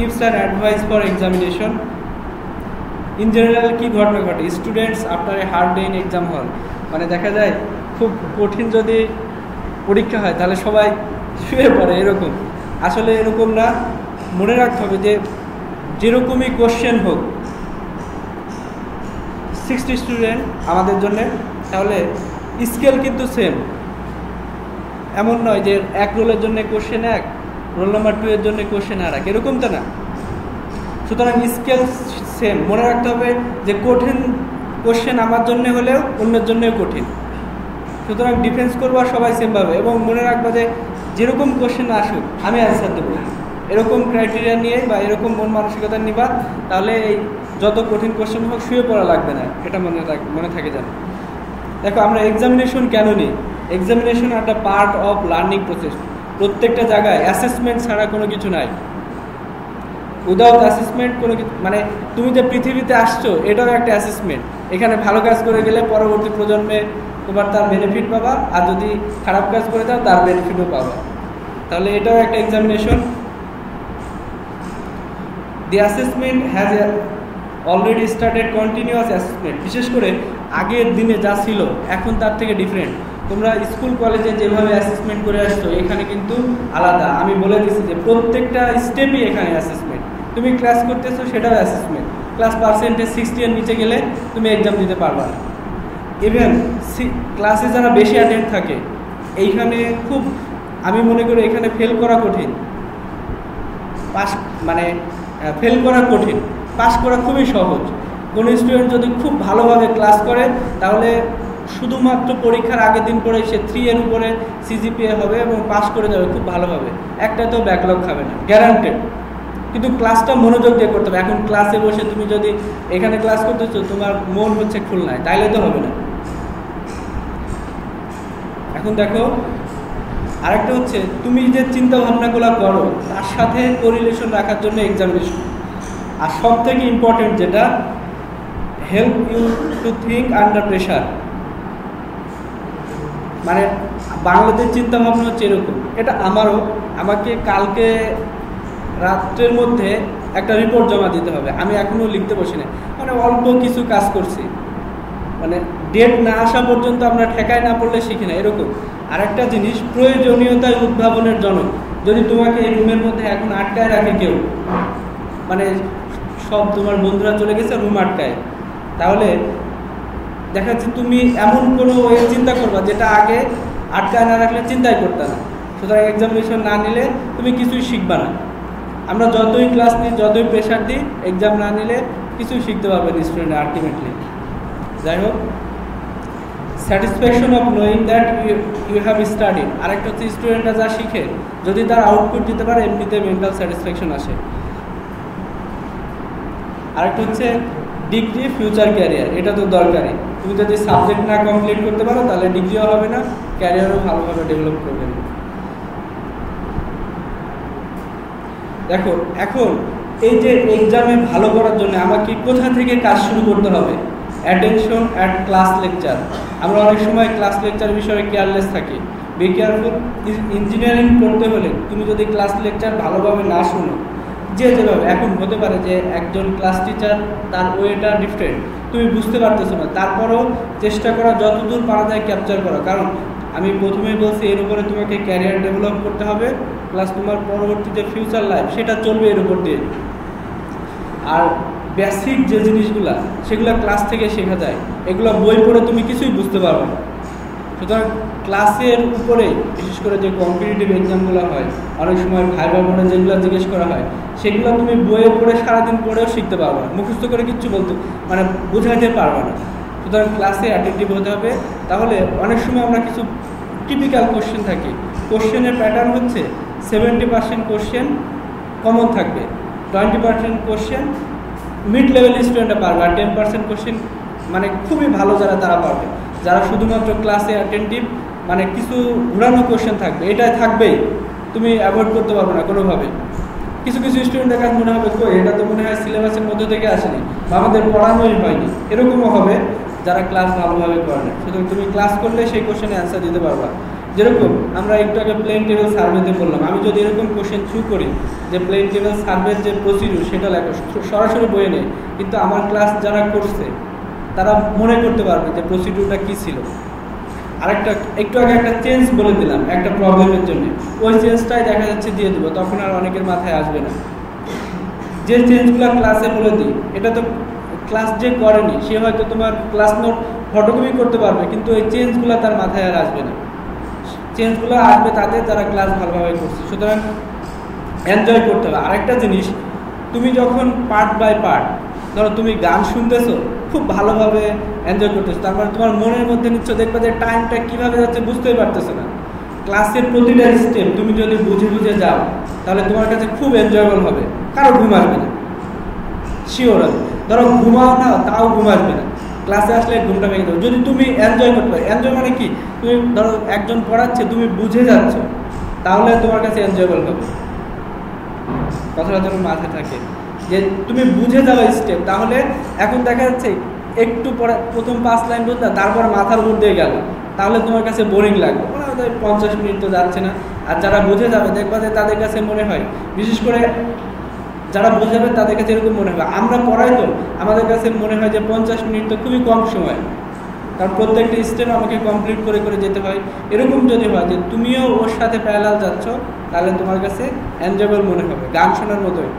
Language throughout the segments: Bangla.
Tips and advice for examination. In general কী ঘটনা ঘটে students after a hard day in exam hall, মানে দেখা যায় খুব কঠিন যদি পরীক্ষা হয় তাহলে সবাই শুয়ে পড়ে, এরকম। আসলে এরকম না, মনে রাখতে হবে যে যেরকমই কোশ্চেন হোক 60 স্টুডেন্ট আমাদের জন্যে, তাহলে স্কেল কিন্তু সেম। এমন নয় যে এক রোলের জন্য কোশ্চেন এক, রোল নাম্বার 2 এর জন্য কোশ্চেন আর এক, এরকম তো না। সুতরাং স্কেল সেম। মনে রাখতে হবে যে কঠিন কোশ্চেন আমার জন্য হলেও অন্যের জন্যও কঠিন, সুতরাং ডিফেন্স করবো সবাই সেমভাবে। এবং মনে রাখবো যে যেরকম কোশ্চেন আসুক আমি অ্যান্সার দেবো, এরকম ক্রাইটেরিয়া নিয়ে বা এরকম মন মানসিকতা নিবা, তাহলে এই যত কঠিন কোশ্চেন হোক শুয়ে পড়া লাগবে না, এটা মনে থাকে যেন। দেখো আমরা এক্সামিনেশন কেন নিই? এক্সামিনেশন একটা পার্ট অফ লার্নিং প্রসেস। প্রত্যেকটা জায়গায় অ্যাসেসমেন্ট ছাড়া কোনো কিছু নাই। উইদাউট অ্যাসেসমেন্ট কোনো কিছু, মানে তুমি যে পৃথিবীতে আসছো এটাও একটা অ্যাসেসমেন্ট। এখানে ভালো কাজ করে গেলে পরবর্তী প্রজন্মে তোমার তার বেনিফিট পাবা, আর যদি খারাপ কাজ করে দাও তার বেনিফিটও পাবা, তাহলে এটাও একটা examination. The assessment has already started continuous assessment. বিশেষ করে আগের দিনে যা ছিল এখন তার থেকে ডিফারেন্ট। তোমরা স্কুল কলেজে যেভাবে অ্যাসেসমেন্ট করে আসছো এখানে কিন্তু আলাদা। আমি বলে দিচ্ছি যে প্রত্যেকটা স্টেপই এখানে অ্যাসেসমেন্ট। তুমি ক্লাস করতেছো সেটাও অ্যাসেসমেন্ট। ক্লাস পার্সেন্টেজ 60 এর নিচে গেলে তুমি এক্সাম দিতে পারবা না। ইভেন ক্লাসে যারা বেশি অ্যাটেন্ড থাকে এইখানে খুব, আমি মনে করি এখানে ফেল করা কঠিন, পাস মানে ফেল করা কঠিন, পাস করা খুবই সহজ। কোনো স্টুডেন্ট যদি খুব ভালোভাবে ক্লাস করে তাহলে শুধুমাত্র পরীক্ষার আগের দিন পরে সে 3 এর উপরে সিজিপিএ হবে এবং পাস করে যাবে খুব ভালোভাবে, একটা তো ব্যাকলগ খাবে না, গ্যারান্টেড। কিন্তু ক্লাসটা মনোযোগ দিয়ে করতে হবে। এখন ক্লাসে বসে তুমি যদি এখানে ক্লাস করতেছো তোমার মন হচ্ছে খুলনায়, তাইলে তো হবে না। এখন দেখো আরেকটা হচ্ছে তুমি যে চিন্তা ভাবনাগুলো করো তার সাথে কোরিলেশন রাখার জন্য এক্সামিনেশন। আর সব থেকে ইম্পর্টেন্ট যেটা, help you to think under pressure. মানে বাংলাদেশ চিন্তা ভাবনা হচ্ছে এরকম, এটা আমারও। আমাকে কালকে রাত্রের মধ্যে একটা রিপোর্ট জমা দিতে হবে, আমি এখনও লিখতে বসি না, মানে অল্প কিছু কাজ করছি, মানে ডেট না আসা পর্যন্ত আমরা ঠেকায় না পড়লে শিখি না, এরকম। আরেকটা জিনিস, প্রয়োজনীয়তায় উদ্ভাবনের জনক। যদি তোমাকে এই রুমের মধ্যে এখন আটকায় রাখে কেউ, মানে সব তোমার বন্ধুরা চলে গেছে রুম আটকায়, তাহলে দেখা যাচ্ছে তুমি এমন কোনো ওয়ে চিন্তা করবা যেটা আগে আটকায় না রাখলে চিন্তাই করতে না। সুতরাং এক্সামিনেশন না নিলে তুমি কিছুই শিখবা না। আমরা যতই ক্লাস নিই, যতই প্রেশার দিই, এক্সাম না নিলে কিছুই শিখতে পারবে না স্টুডেন্ট আলটিমেটলি। যাই হোক, satisfaction of knowing that you have studied. আরেকটা হচ্ছে স্টুডেন্টরা যা শিখে যদি তার আউটপুট দিতে পারে এমনিতে মেন্টাল স্যাটিসফ্যাকশন আসে। আরেকটা হচ্ছে ডিগ্রি ফিউচার ক্যারিয়ার, এটা তো দরকারি। তুমি যদি সাবজেক্ট না কমপ্লিট করতে পারো তাহলে ডিগ্রিও হবে না, ক্যারিয়ারও ভালোভাবে ডেভেলপ করবে না। দেখো এখন এই যে এক্সামে ভালো করার জন্য আমাকে কোথা থেকে কাজ শুরু করতে হবে? Attention at class lecture. আমরা অনেক সময় ক্লাস লেকচার বিষয়ে কেয়ারলেস থাকি। Be careful. ইঞ্জিনিয়ারিং পড়তে হলে তুমি যদি ক্লাস লেকচার ভালোভাবে না শোনো, যেভাবে এখন হতে পারে যে একজন ক্লাস টিচার তার ওয়েটা ডিফারেন্ট, তুমি বুঝতে পারতেছো না, তারপরও চেষ্টা করা যতদূর পারা যায় ক্যাপচার করা। কারণ আমি প্রথমেই বলছি এর উপরে তোমাকে ক্যারিয়ার ডেভেলপ করতে হবে, প্লাস তোমার পরবর্তী যে ফিউচার লাইফ সেটা চলবে এর উপর দিয়ে। আর বেসিক যে জিনিসগুলা সেগুলো ক্লাস থেকে শেখা যায়, এগুলো বই পড়ে তুমি কিছুই বুঝতে পারবে না। সুতরাং ক্লাসের উপরে বিশেষ করে যে কম্পিটিটিভ এক্সামগুলো হয়, অনেক সময় ভাইবা বোর্ডে যেগুলো জিজ্ঞেস করা হয় সেগুলো তুমি বইয়ে পড়ে সারাদিন পড়েও শিখতে পারবে না, মুখস্থ করে কিচ্ছু বলতে মানে বোঝাইতে পারবে না। সুতরাং ক্লাসে অ্যাটেন্টিভ হতে হবে। তাহলে অনেক সময় আমরা কিছু টিপিক্যাল কোশ্চেন থাকি, কোশ্চেনের প্যাটার্ন হচ্ছে 70% কোশ্চেন কমন থাকবে, 20% কোশ্চেন মিড লেভেল স্টুডেন্টরা পারবে, আর 10% কোশ্চেন মানে খুবই ভালো যারা তারা পারবে। যারা শুধুমাত্র ক্লাসে অ্যাটেন্টিভ, মানে কিছু ঘুরানো কোশ্চেন থাকবে, এটাই থাকবেই, তুমি অ্যাভয়েড করতে পারবে না কোনোভাবে। কিছু কিছু স্টুডেন্টের কাছে মনে হবে কই এটা তো মনে হয় সিলেবাসের মধ্যে থেকে আসেনি বা আমাদের পড়ানোই হয়নি, এরকমও হবে যারা ক্লাস ভালোভাবে করে না। সুতরাং তুমি ক্লাস করলে সেই কোশ্চেনে অ্যান্সার দিতে পারবা। যেরকম আমরা একটু আগে প্লেন টেবিল সার্ভেতে বললাম, আমি যদি এরকম কোশ্চেন থ্রু করি যে প্লেন টেবিল সার্ভের যে প্রসিডিউর সেটা লেখো, সরাসরি বইয়ে নেই, কিন্তু আমার ক্লাস যারা করছে তারা মনে করতে পারবে যে প্রসিডিউরটা কী ছিল। আরেকটা একটু আগে একটা চেঞ্জ বলে দিলাম একটা প্রবলেমের জন্য, ওই চেঞ্জটাই দেখা যাচ্ছে দিয়ে দেবো, তখন আর অনেকের মাথায় আসবে না। যে চেঞ্জগুলো ক্লাসে বলে দিই, এটা তো ক্লাস যে করেনি সে হয়তো তোমার ক্লাস নোট ফটোকপি করতে পারবে, কিন্তু ওই চেঞ্জগুলো তার মাথায় আর আসবে না। চেঞ্জগুলো আসবে তাদের যারা ক্লাস ভালোভাবে করছে। সুতরাং এনজয় করতে হবে। আরেকটা জিনিস, তুমি যখন পার্ট বাই পার্ট, ধরো তুমি গান শুনতেছো, খুব ভালোভাবে এনজয় করতেছো, তারপরে তোমার মনের মধ্যে নিচ্ছ, দেখবে যে টাইমটা কীভাবে যাচ্ছে বুঝতেই পারতেছো না। ক্লাসের প্রতিটা স্টেপ তুমি যদি বুঝে বুঝে যাও তাহলে তোমার কাছে খুব এনজয়েবল হবে, কারো ঘুম আসবে না, শিওর। ধরো ঘুমাও না, তাও ঘুম আসবে না, ক্লাসে আসলে ঘুমটা ভেঙে যাবে যদি তুমি এনজয় করতে পারো। এনজয় মানে কি, তুমি ধরো একজন পড়াচ্ছে, তুমি বুঝে যাচ্ছ, তাহলে তোমার কাছে এনজয়েবল হবে। কথাটা যেন মাথায় থাকে যে তুমি বুঝে যাবে স্টেপ। তাহলে এখন দেখা যাচ্ছে একটু পরে প্রথম 5 লাইন বুঝলে, তারপরে মাথার উপর দিয়ে গেল, তাহলে তোমার কাছে বোরিং লাগবে, 50 মিনিট তো যাচ্ছে না। আর যারা বুঝে যাবে দেখবা যে তাদের কাছে মনে হয়, বিশেষ করে যারা বোঝাবে তাদের কাছে এরকম মনে হয়, আমরা পড়াই তো আমাদের কাছে মনে হয় যে 50 মিনিট তো খুবই কম সময়, কারণ প্রত্যেকটা স্টেপ আমাকে কমপ্লিট করে করে যেতে হয়। এরকম যদি হয় যে তুমিও ওর সাথে প্যারালাল যাচ্ছ, তাহলে তোমার কাছে এনজয়েবল মনে হবে, গান শোনার মতোই।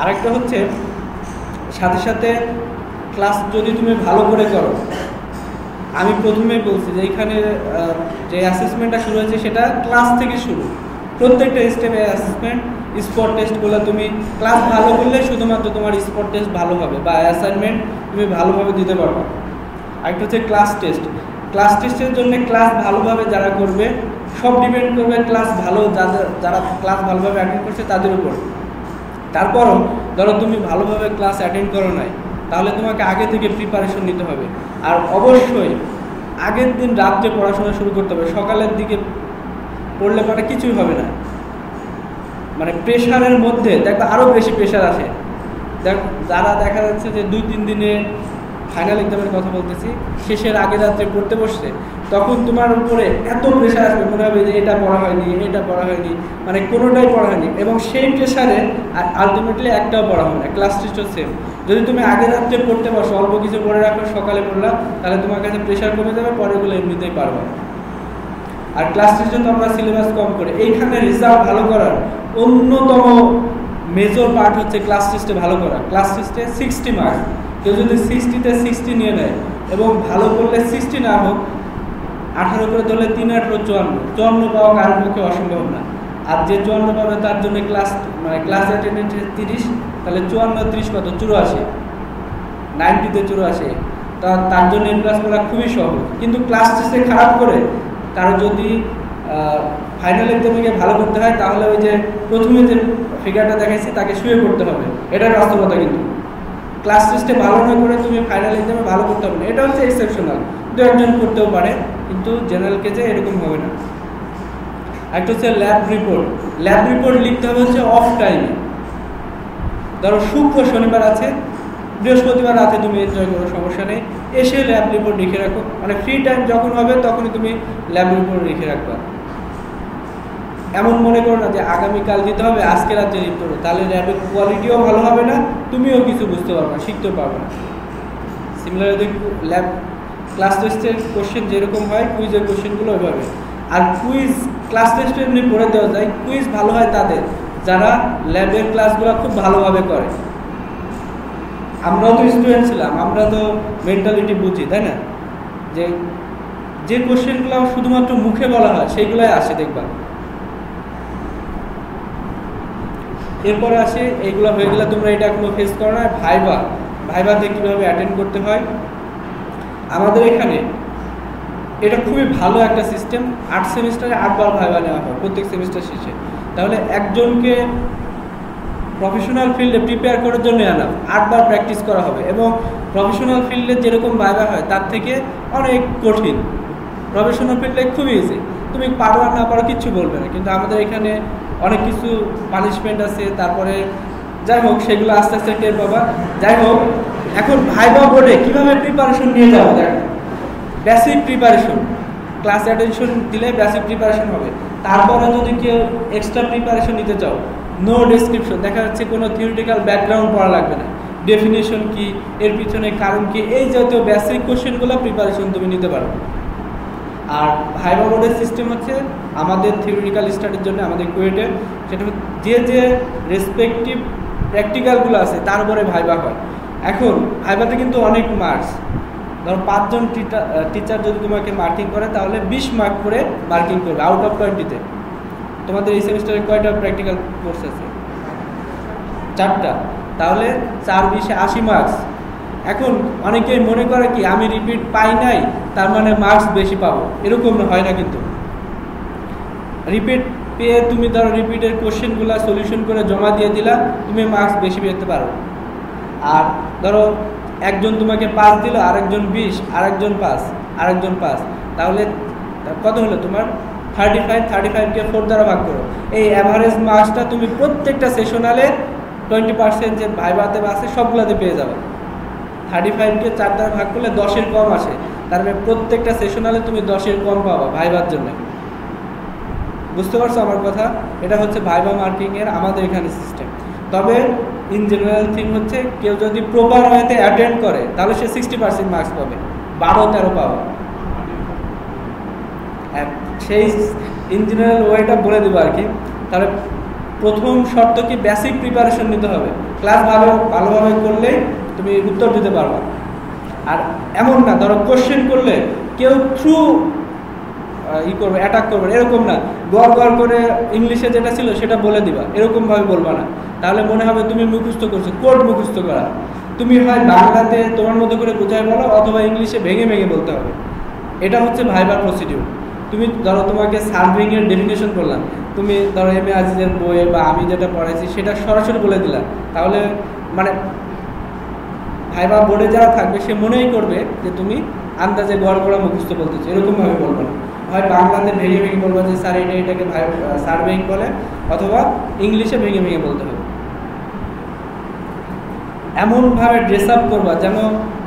আরেকটা হচ্ছে সাথে সাথে ক্লাস যদি তুমি ভালো করে করো, আমি প্রথমেই বলছি যে এইখানে যে অ্যাসেসমেন্টটা শুরু হয়েছে সেটা ক্লাস থেকে শুরু, প্রত্যেকটা স্টেপে অ্যাসেসমেন্ট, স্পট টেস্টগুলো তুমি ক্লাস ভালো করলে শুধুমাত্র তোমার স্পট টেস্ট ভালো হবে বা অ্যাসাইনমেন্ট তুমি ভালোভাবে দিতে পারবে। আরেকটা হচ্ছে ক্লাস টেস্ট। ক্লাস টেস্টের জন্য ক্লাস ভালোভাবে যারা করবে, সব ডিপেন্ড করবে ক্লাস ভালো যারা ক্লাস ভালোভাবে অ্যাটেন্ড করছে তাদের উপর। তারপরও ধরো তুমি ভালোভাবে ক্লাস অ্যাটেন্ড করো নাই, তাহলে তোমাকে আগে থেকে প্রিপারেশন নিতে হবে। আর অবশ্যই আগের দিন রাত্রে পড়াশোনা শুরু করতে হবে, সকালের দিকে পড়লে পরে কিছুই হবে না। মানে প্রেশারের মধ্যে দেখো আরও বেশি প্রেশার আসে। যারা দেখা যাচ্ছে যে 2-3 দিনে ফাইনাল এক্সামের কথা বলতেছি, শেষের আগে রাত্রে পড়তে বসছে, তখন তোমার উপরে এত প্রেশার আসবে, মনে হবে যে এটা পড়া হয়নি, এটা পড়া হয়নি, মানে কোনোটাই পড়া হয়নি। এবং সেই প্রেশারে আলটিমেটলি একটাও পড়া হবে না। ক্লাস টেস্টও সেম, যদি তুমি আগে রাত্রে পড়তে বসো, অল্প কিছু পড়ে রাখো, সকালে পড়লাম, তাহলে তোমার কাছে প্রেশার কমে যাবে, পরেগুলো এমনিতেই পারবে। আর ক্লাস টেস্টে তো আমরা সিলেবাস কম করে, এইখানে রেজাল্ট ভালো করার অন্যতম মেজর পার্ট হচ্ছে ক্লাস টেস্টে ভালো করা। ক্লাস টেস্টে 60 মার্কস, কেউ যদি 60-তে 60 নিয়ে নেয় এবং ভালো করলে 60 না হোক, 18 করে ধরলে 3-18 54 পাওয়া কারোর পক্ষে অসম্ভব না। আর যে 54 পাবে তার জন্য ক্লাস অ্যাটেন্ডেন্স 30, তাহলে 54-30 কত, 84, 90-তে 84, তার জন্য এম ক্লাস করা খুবই সহজ। কিন্তু ক্লাস টেস্টে খারাপ করে কারো যদি ফাইনাল এক্সামে গিয়ে ভালো করতে হয়, তাহলে ওই যে প্রথমে যে ফিগারটা দেখাইছি তাকে শুয়ে পড়তে হবে, এটার বাস্তবতা। কিন্তু ক্লাস টেস্টে ভালো না করে তুমি ফাইনাল এক্সামে ভালো করতে হবে না, এটা হচ্ছে এক্সেপশনাল, 2-1 করতেও পারে, কিন্তু জেনারেল কেসে এরকম হবে না। একটা হচ্ছে ল্যাব রিপোর্ট। ল্যাব রিপোর্ট লিখতে হবে হচ্ছে অফ টাইমে। ধরো শুক্র শনিবার আছে, বৃহস্পতিবার রাতে তুমি এনজয় করো, সমস্যা নেই, এসে ল্যাব রিপোর্ট লিখে রাখো। মানে ফ্রি টাইম যখন হবে তখনই তুমি ল্যাব রিপোর্ট লিখে রাখবা। এমন মনে করো না যে আগামীকাল দিতে হবে, আজকে রাতে লিখতে হবে, তাহলে ল্যাবের কোয়ালিটিও ভালো হবে না, তুমিও কিছু বুঝতে পারবে না, শিখতেও পারবে না। সিমিলারলি ল্যাব ক্লাস টেস্টের কোশ্চেন যেরকম হয়, কুইজের কোশ্চেনগুলো ওইভাবে। আর কুইজ ক্লাস টেস্টে এমনি পড়ে দেওয়া যায়, কুইজ ভালো হয় তাদের যারা ল্যাবের ক্লাসগুলো খুব ভালোভাবে করে। আমরাও তো স্টুডেন্ট ছিলাম, আমরা তো মেন্টালিটি বুঝি, তাই না? যে কোশ্চেনগুলো শুধুমাত্র মুখে বলা হয় সেইগুলোই আসে দেখবা। এরপরে আসে এইগুলো হয়ে গেলে তোমরা এটা কোনো ফেস করো না। ভাইভাতে কীভাবে অ্যাটেন্ড করতে হয় আমাদের এখানে, এটা খুবই ভালো একটা সিস্টেম। 8 সেমিস্টারে 8 বার ভাইভা নেওয়া হয় প্রত্যেক সেমিস্টার শেষে। তাহলে একজনকে প্রফেশনাল ফিল্ডে প্রিপেয়ার করার জন্য 8 বার প্র্যাকটিস করা হবে, এবং প্রফেশনাল ফিল্ডে যেরকম ভাইভা হয় তার থেকে অনেক কঠিন। প্রফেশনাল ফিল্ডে খুবই ইজি, তুমি পারো আর না পারো কিচ্ছু বলবে না, কিন্তু আমাদের এখানে অনেক কিছু পানিশমেন্ট আছে, তারপরে যাই হোক সেগুলো আস্তে আস্তে টের পাবা। যাই হোক, এখন ভাইবা বোর্ডে কিভাবে প্রিপারেশন নিয়ে যাবো দেখো, বেসিক প্রিপারেশন, ক্লাস অ্যাটেনশন দিলে বেসিক প্রিপারেশন হবে। তারপরে যদি কেউ এক্সট্রা প্রিপারেশন নিতে চাও, নো ডেসক্রিপশন, দেখা যাচ্ছে কোনো থিওরিটিক্যাল ব্যাকগ্রাউন্ড পড়া লাগবে না, ডেফিনেশন কি, এর পিছনে কারণ কি, এই জাতীয় বেসিক কোশ্চেনগুলো প্রিপারেশন তুমি নিতে পারো। আর ভাইবা বোর্ডের সিস্টেম হচ্ছে আমাদের থিওরিটিক্যাল স্টাডির জন্য আমাদের কুয়েটে, সেটা যে যে রেসপেক্টিভ প্র্যাকটিক্যালগুলো আছে তার উপরে ভাইবা হয়। এখন ভাইবাতে কিন্তু অনেক মার্কস, ধরো 5 জন টিচার যদি তোমাকে মার্কিং করে তাহলে 20 মার্ক করে মার্কিং করবে আউট অফ 20-তে। তোমাদের এই সেমিস্টারে কয়টা প্র্যাকটিক্যাল কোর্স আছে? 4টা, তাহলে 4-20 80 মার্কস। এখন অনেকেই মনে করে কি আমি রিপিট পাই নাই তার মানে মার্কস বেশি পাবো, এরকম হয় না। কিন্তু রিপিট পেয়ে তুমি ধরো রিপিটের কোশ্চেনগুলো সলিউশন করে জমা দিয়ে দিলা, তুমি মার্কস বেশি পেতে পারো। আর ধরো একজন তোমাকে 5 দিল, আরেকজন 20, আরেকজন 5, আরেকজন 5, তাহলে কত হলো তোমার? 35কে 4 দ্বারা ভাগ করো। এই অ্যাভারেজ মার্কসটা তুমি প্রত্যেকটা সেশনালে 20% যে ভাইবাতে আছে সবগুলোতে পেয়ে যাবে। 35কে 4 দ্বারা ভাগ করলে 10-এর কম আসে, তার মানে প্রত্যেকটা সেশনালে তুমি 10-এর কম পাবা ভাইবার জন্য। বুঝতে পারছো আমার কথা? এটা হচ্ছে ভাইবা মার্কিংয়ের আমাদের এখানে সিস্টেম। তবে ইন জেনারেল থিং হচ্ছে কেউ যদি প্রপার ওয়েতে অ্যাটেন্ড করে তাহলে সে 60% মার্কস পাবে, 12-13 পাবে। সেই ইন জেনারেল ওয়েটা বলে দেবো আর কি। তাহলে প্রথম শর্ত কি, বেসিক প্রিপারেশন নিতে হবে। ক্লাস ভালোভাবে করলেই তুমি উত্তর দিতে পারবে। আর এমন না ধরো কোশ্চেন করলে কেউ থ্রু করবে, অ্যাটাক করবে, এরকম না। গড় করে ইংলিশে যেটা ছিল সেটা বলে দিবা, এরকমভাবে বলবা না। তাহলে মনে হবে তুমি মুখস্থ করছো, কোড মুখস্থ করা। তুমি হয় বাংলাতে তোমার মতো করে বোঝায় বলো, অথবা ইংলিশে ভেঙে ভেঙে বলতে হবে। এটা হচ্ছে ভাইবার প্রসিডিউর। তুমি ধরো তোমাকে সার্ভিংয়ের ডেফিনেশন করলাম, তুমি ধরো এম.এ. আজিজের বইয়ে বা আমি যেটা পড়াইছি সেটা সরাসরি বলে দিলাম, তাহলে মানে ভাইবা বোর্ডে যারা থাকবে সে মনেই করবে যে তুমি আন্দাজে গড় করা মুখস্থ বলতেছো, এরকমভাবে বলবো না। হয় বাংলাতে ভেঙে ভেঙে বলবো যে স্যার এটাকে সার্ভেইং বলে, অথবা ইংলিশে ভেঙে ভেঙে বলতে হবে। এমনভাবে ড্রেস আপ করবা যেন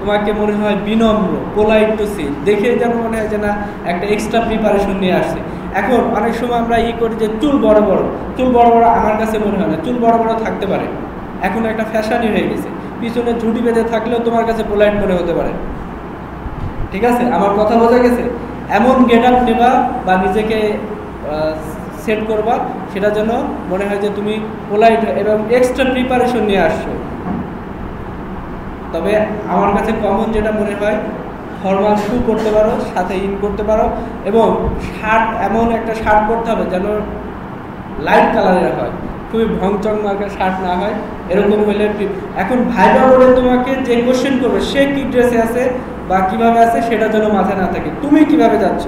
তোমাকে মনে হয় বিনম্র, পোলাইট টু সি, দেখে যেন মনে হয় যে না একটা এক্সট্রা প্রিপারেশন নিয়ে আসছে। এখন অনেক সময় আমরা করি যে চুল বড় বড়, আমার কাছে মনে হয় না চুল বড় বড় থাকতে পারে, এখন একটা ফ্যাশনই হয়ে গেছে। পিছনে ঝুঁটি বেঁধে থাকলেও তোমার কাছে পোলাইট মনে হতে পারে। ঠিক আছে, আমার কথা বোঝা গেছে? এমন গেট আপ নেবা বা নিজেকে সেট করবা সেটা যেন মনে হয় যে তুমি পোলাইট এবং এক্সট্রা প্রিপারেশন নিয়ে আসছো। তবে আমার কাছে কমন যেটা মনে হয়, ফর্মাল শু করতে পারো, সাথে ইন করতে পারো, এবং শার্ট এমন একটা শার্ট করতে হবে যেন লাইট কালারের হয়, খুবই ভংচং মার্কের শার্ট না হয়, এরকম হলে। এখন ভাইবা বোর্ডে তোমাকে যে কোশ্চেন করবে সে কি ড্রেসে আছে বা কিভাবে আছে সেটা যেন মাথায় না থাকে, তুমি কিভাবে যাচ্ছ।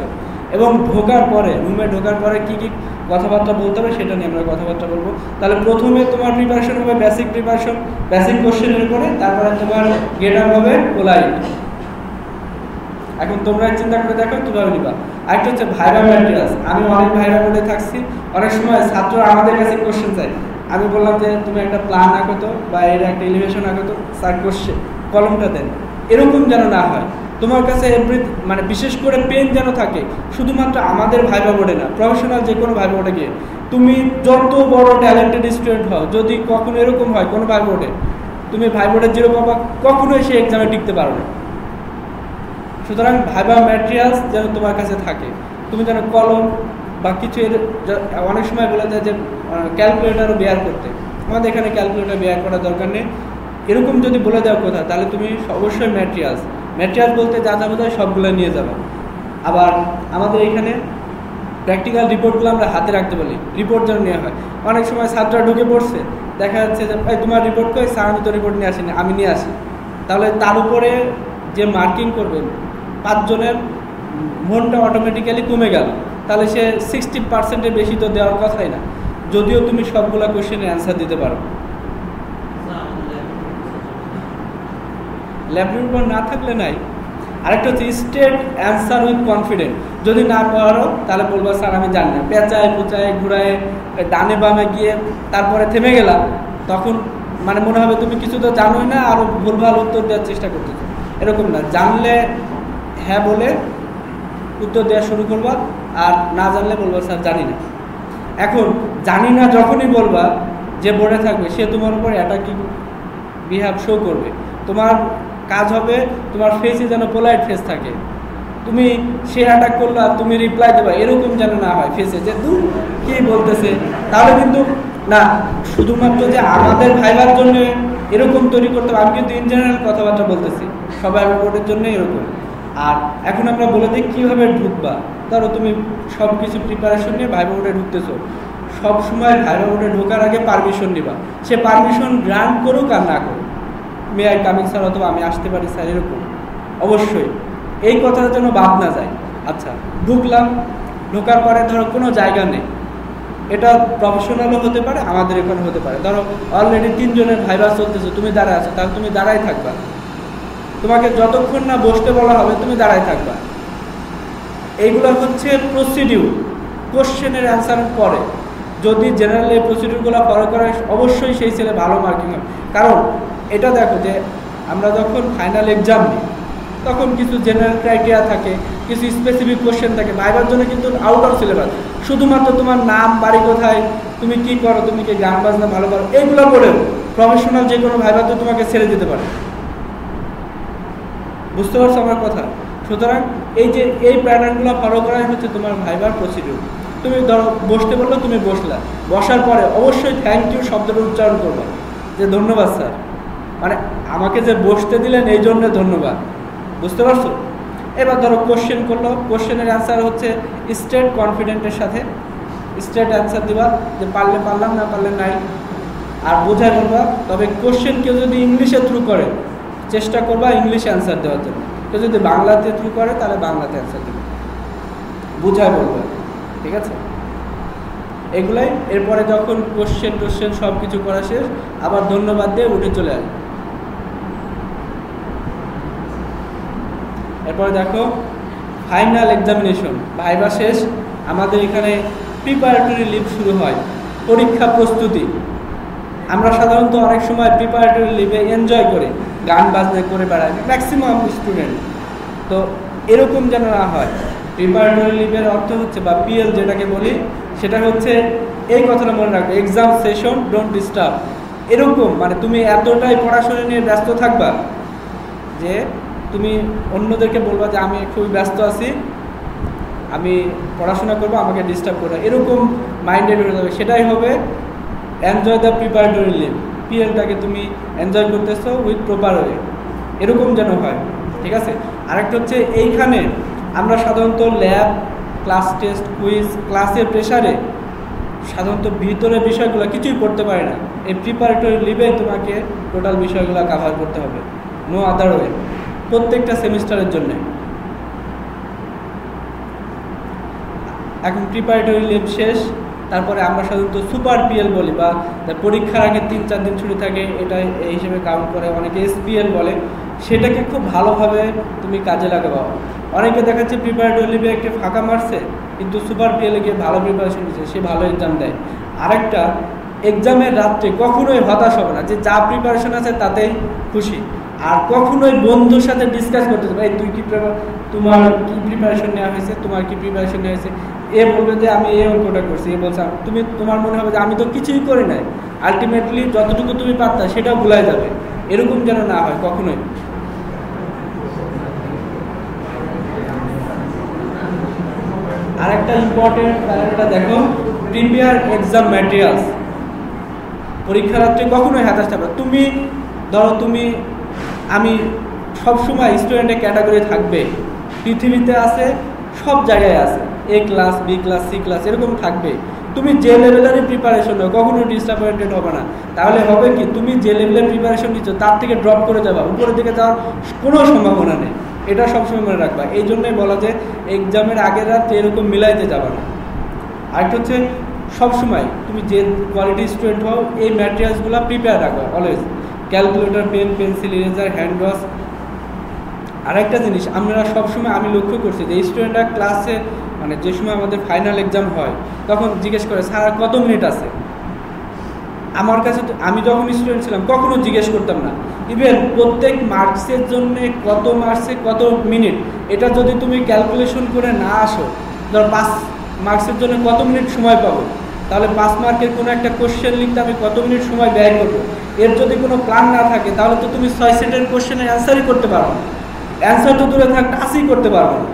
এবং ঢোকার পরে, রুমে ঢোকার পরে কি কি কথাবার্তা বলতে হবে সেটা নিয়ে আমরা কথাবার্তা বলবো। তাহলে প্রথমে তোমার প্রিপারেশন হবে বেসিক প্রিপারেশন, বেসিক কোশ্চেনের উপরে, তারপরে তোমার গেট আপ হবে পোলাইট। এখন তোমরা চিন্তা করে দেখো কিভাবে নিবা। আরেকটা হচ্ছে ভাইবা ম্যাটেরিয়ালস। আমি অনেক ভাইবা বোর্ডে থাকছি, অনেক সময় ছাত্ররা আমাদের কাছে কোশ্চেন চাই। আমি বললাম যে তুমি একটা প্ল্যান আঁকো তো, বা এর একটা এলিভেশন আঁকো তো, স্যার কোশ্চেন কলমটা দেন। এরকম যেন না হয়। তোমার কাছে মানে বিশেষ করে পেন যেন থাকে, শুধুমাত্র আমাদের ভাইবা বোর্ডে না, প্রফেশনাল যে কোনো ভাইবা বোর্ডে গিয়ে তুমি যত বড় ট্যালেন্টেড স্টুডেন্ট হও, যদি কখনো এরকম হয় কোনো ভাই বোর্ডে তুমি ভাই বোর্ডের 0 পাবা, কখনোই সে এক্সামে টিকতে পারো না। সুতরাং ভাইবা ম্যাটেরিয়ালস যেন তোমার কাছে থাকে। তুমি যেন কলম বা কিছু, অনেক সময় বলে যায় যে ক্যালকুলেটারও বেয়ার করতে, আমাদের এখানে ক্যালকুলেটার বেয়ার করার দরকার নেই। এরকম যদি বলে দেওয়া কথা, তাহলে তুমি অবশ্যই ম্যাটেরিয়ালস বলতে যা যা বোঝায় সবগুলো নিয়ে যাবে। আবার আমাদের এখানে প্র্যাকটিক্যাল রিপোর্টগুলো আমরা হাতে রাখতে বলি, রিপোর্ট যেন নেওয়া হয়। অনেক সময় ছাত্ররা ঢুকে পড়ছে, দেখা যাচ্ছে যে ভাই তোমার রিপোর্ট কই, স্যার আমি তো রিপোর্ট নিয়ে আসিনি, আমি নিয়ে আসি। তাহলে তার উপরে যে মার্কিং করবেন 5 জনের মনটা অটোমেটিক্যালি কমে গেল, তাহলে সে 60%-এর বেশি তো দেওয়ার কথাই না, যদিও তুমি সবগুলো কোশ্চেনের অ্যান্সার দিতে পারো। ল্যাবের উপর না থাকলে নাই। আরেকটা হচ্ছে স্টেট অ্যান্সার উইথ কনফিডেন্ট। যদি না পারো তাহলে বলবো স্যার আমি জানি না, পেঁচায় পুচায় ঘুরায় ডানে বামে গিয়ে তারপরে থেমে গেলাম, তখন মানে মনে হবে তুমি কিছু তো জানোই না, আরও ভুলভাল উত্তর দেওয়ার চেষ্টা করতেছো। এরকম না, জানলে হ্যাঁ বলে উত্তর দেওয়া শুরু করবা, আর না জানলে বলবা স্যার জানি না। এখন জানি না যখনই বলবা, যে বোর্ডে থাকবে সে তোমার উপর অ্যাটাকিং বিহেভ শো করবে। তোমার কাজ হবে তোমার ফেসে যেন পোলাইট ফেস থাকে, তুমি সে অ্যাটাক করলো আর তুমি রিপ্লাই দেবা, এরকম যেন না হয় ফেসে যে দু কি বলতেছে। তাহলে কিন্তু না, শুধুমাত্র যে আমাদের ভাইবার জন্য এরকম তৈরি করতে হবে, আমি কিন্তু ইন জেনারেল কথাবার্তা বলতেছি, সবাই বোর্ডের জন্য এরকম। আর এখন আমরা বলে দিই কীভাবে ঢুকবা। ধরো তুমি সব কিছু প্রিপারেশন নিয়ে ভাইবা বোর্ডে ঢুকতেছো, সব সময় ভাইবা বোর্ডে ঢোকার আগে পারমিশন নিবা, সে পারমিশন গ্রান্ট করুক আর না করুক, মে আই কামিং স্যার, অথবা আমি আসতে পারি স্যার, এরকম অবশ্যই এই কথার জন্য বাদ না যায়। আচ্ছা ঢুকলাম, ঢোকার পরে ধরো কোনো জায়গা নেই, এটা প্রফেশনালও হতে পারে, আমাদের এখানে হতে পারে। ধরো অলরেডি 3 জনের ভাইবা চলতেছে, তুমি দাঁড়ায় আছো, তাহলে তুমি দাঁড়াই থাকবা, তোমাকে যতক্ষণ না বসতে বলা হবে তুমি দাঁড়াই থাকবা। এইগুলো হচ্ছে প্রসিডিউর, কোশ্চেনের অ্যান্সার পরে যদি জেনারেল এই প্রসিডিউরগুলো ফলো করে অবশ্যই সেই ছেলে ভালো মার্কিং হবে। কারণ এটা দেখো যে আমরা যখন ফাইনাল এক্সাম নিই তখন কিছু জেনারেল ক্রাইটেরিয়া থাকে, কিছু স্পেসিফিক কোশ্চেন থাকে, ভাইবার জন্য কিন্তু আউট অফ সিলেবাস, শুধুমাত্র তোমার নাম, বাড়ি কোথায়, তুমি কি করো, তুমি কি গান বাজনা ভালো করো, এইগুলো বলে প্রফেশনাল যে কোনো ভাইবাতে তোমাকে ছেড়ে দিতে পারে। বুঝতে পারছো আমার কথা? সুতরাং এই যে এই প্যাটার্নগুলো ফলো করাই হচ্ছে তোমার ভাইবার প্রসিডিউর। তুমি ধরো বসতে বললো, তুমি বসলা, বসার পরে অবশ্যই থ্যাংক ইউ শব্দটা উচ্চারণ করবে, যে ধন্যবাদ স্যার, মানে আমাকে যে বসতে দিলেন এই জন্য ধন্যবাদ। বুঝতে পারছো? এবার ধরো কোশ্চেন করলো, কোশ্চেনের অ্যান্সার হচ্ছে স্ট্রেট কনফিডেন্টের সাথে স্ট্রেট অ্যান্সার দিবা, যে পারলে পারলাম, না পারলে নাই, আর বোঝাই বলবা। তবে কোশ্চেন কেউ যদি ইংলিশে থ্রু করে চেষ্টা করবা ইংলিশে অ্যান্সার দেওয়ার জন্য, কেউ যদি বাংলাতে থ্রু করে তাহলে বাংলাতে অ্যান্সার দেবে, বুঝাই বলবে, ঠিক আছে? এগুলাই। এরপরে যখন কোশ্চেন টোশ্চেন সব কিছু করা শেষ, আবার ধন্যবাদ দিয়ে উঠে চলে আসবে। এরপরে দেখো ফাইনাল এক্সামিনেশন, ভাইবা শেষ, আমাদের এখানে প্রিপারেটরি লিভ শুরু হয়, পরীক্ষা প্রস্তুতি। আমরা সাধারণত অনেক সময় প্রিপারেটরি লিভে এনজয় করি, গান বাজনা করে বেড়াই ম্যাক্সিমাম স্টুডেন্ট। তো এরকম যেন না হয়। প্রিপারেটরি লিভের অর্থ হচ্ছে, বা পিএল যেটাকে বলি, সেটা হচ্ছে এই কথাটা মনে রাখবে, এক্সাম সেশন ডোন্ট ডিস্টার্ব। এরকম মানে তুমি এতটাই পড়াশোনা নিয়ে ব্যস্ত থাকবা যে তুমি অন্যদেরকে বলবা যে আমি খুবই ব্যস্ত আছি, আমি পড়াশোনা করবো, আমাকে ডিস্টার্ব করবো, এরকম মাইন্ডেড হয়ে যাবে। সেটাই হবে এনজয় দ্য প্রিপারেটরি লিভ, পিএলটাকে তুমি এনজয় করতেছো উইথ প্রপার ওয়ে, এরকম যেন হয়, ঠিক আছে? আরেকটা হচ্ছে এইখানে আমরা সাধারণত ল্যাব, ক্লাস টেস্ট, কুইজ, ক্লাসের প্রেশারে সাধারণত ভিতরের বিষয়গুলো কিছুই পড়তে পারে না। এই প্রিপারেটরি লিভে তোমাকে টোটাল বিষয়গুলো কাভার করতে হবে, নো আদার ওয়ে, প্রত্যেকটা সেমিস্টারের জন্য। এখন প্রিপারেটরি লিভ শেষ, তারপরে আমরা সাধারণত সুপার পিএল বলি, বা পরীক্ষার আগে 3-4 দিন ছুটি থাকে, এটা এই হিসেবে কাউন্ট করে, অনেকে এসপিএল বলে। সেটাকে খুব ভালোভাবে তুমি কাজে লাগাবো। অনেকে দেখাচ্ছে প্রিপারেটরি লিভে একটা ফাঁকা মারছে, কিন্তু সুপার পিএলে গিয়ে ভালো প্রিপারেশন নিচ্ছে, সে ভালো এক্সাম দেয়। আরেকটা, এক্সামের রাত্রে কখনোই হতাশ হবে না, যে যা প্রিপারেশন আছে তাতেই খুশি। আর কখনোই বন্ধুর সাথে ডিসকাস করতে হবে, এই তুই কি তোমার কি প্রিপারেশন নেওয়া হয়েছে, তোমার কি প্রিপারেশন নেওয়া হয়েছে, এ বলবে যে আমি এই অঙ্কটা করছি, এ বলছে, তুমি তোমার মনে হবে যে আমি তো কিছুই করি নাই, আলটিমেটলি যতটুকু তুমি পারতা সেটাও ভুলাই যাবে। এরকম যেন না হয় কখনোই। আর একটা ইম্পর্টেন্ট প্যারাটা দেখো, প্রিপেয়ার এক্সাম ম্যাটেরিয়ালস। পরীক্ষা রাত্রে কখনোই হতাশ থাকবে। তুমি ধরো আমি সবসময় স্টুডেন্টের ক্যাটাগরি থাকবে, পৃথিবীতে আছে, সব জায়গায় আছে, A class, B class, C class, এরকম থাকবে। তুমি যে লেভেলেরই প্রিপারেশন নাও কখনো ডিসঅ্যাপয়েন্টেড হবে না। তাহলে হবে কি, তুমি যে লেভেলের প্রিপারেশন নিচ্ছ তার থেকে ড্রপ করে যাবা, উপরের দিকে যাওয়ার কোনো সম্ভাবনা নেই। এটা সবসময় মনে রাখবা। এই জন্যই বলা যে এক্সামের আগের রাত এরকম মিলাইতে যাবা না। আরেকটা হচ্ছে, সবসময় তুমি যে কোয়ালিটি স্টুডেন্ট হও, এই ম্যাটেরিয়ালসগুলো প্রিপেয়ার রাখবা always, calculator, pen, pencil, eraser, hand wash. আরেকটা জিনিস আমরা সবসময়, আমি লক্ষ্য করছি যে স্টুডেন্টরা ক্লাসে, মানে যে সময় আমাদের ফাইনাল এক্সাম হয় তখন জিজ্ঞেস করে, স্যার কত মিনিট আছে, আমার কাছে আমি যখন স্টুডেন্ট ছিলাম কখনো জিজ্ঞেস করতাম না। ইভেন প্রত্যেক মার্কসের জন্য কত মার্কসে কত মিনিট, এটা যদি তুমি ক্যালকুলেশন করে না আসো, ধর 5 মার্কসের জন্য কত মিনিট সময় পাবো, তাহলে 5 মার্কের কোনো একটা কোশ্চেন লিখতে আমি কত মিনিট সময় ব্যয় করবো, এর যদি কোনো প্ল্যান না থাকে তাহলে তো তুমি 6 সেটের কোশ্চেনের অ্যান্সারই করতে পারো না। অ্যান্সার তো দূরে থাক, টাচই করতে পারবো না।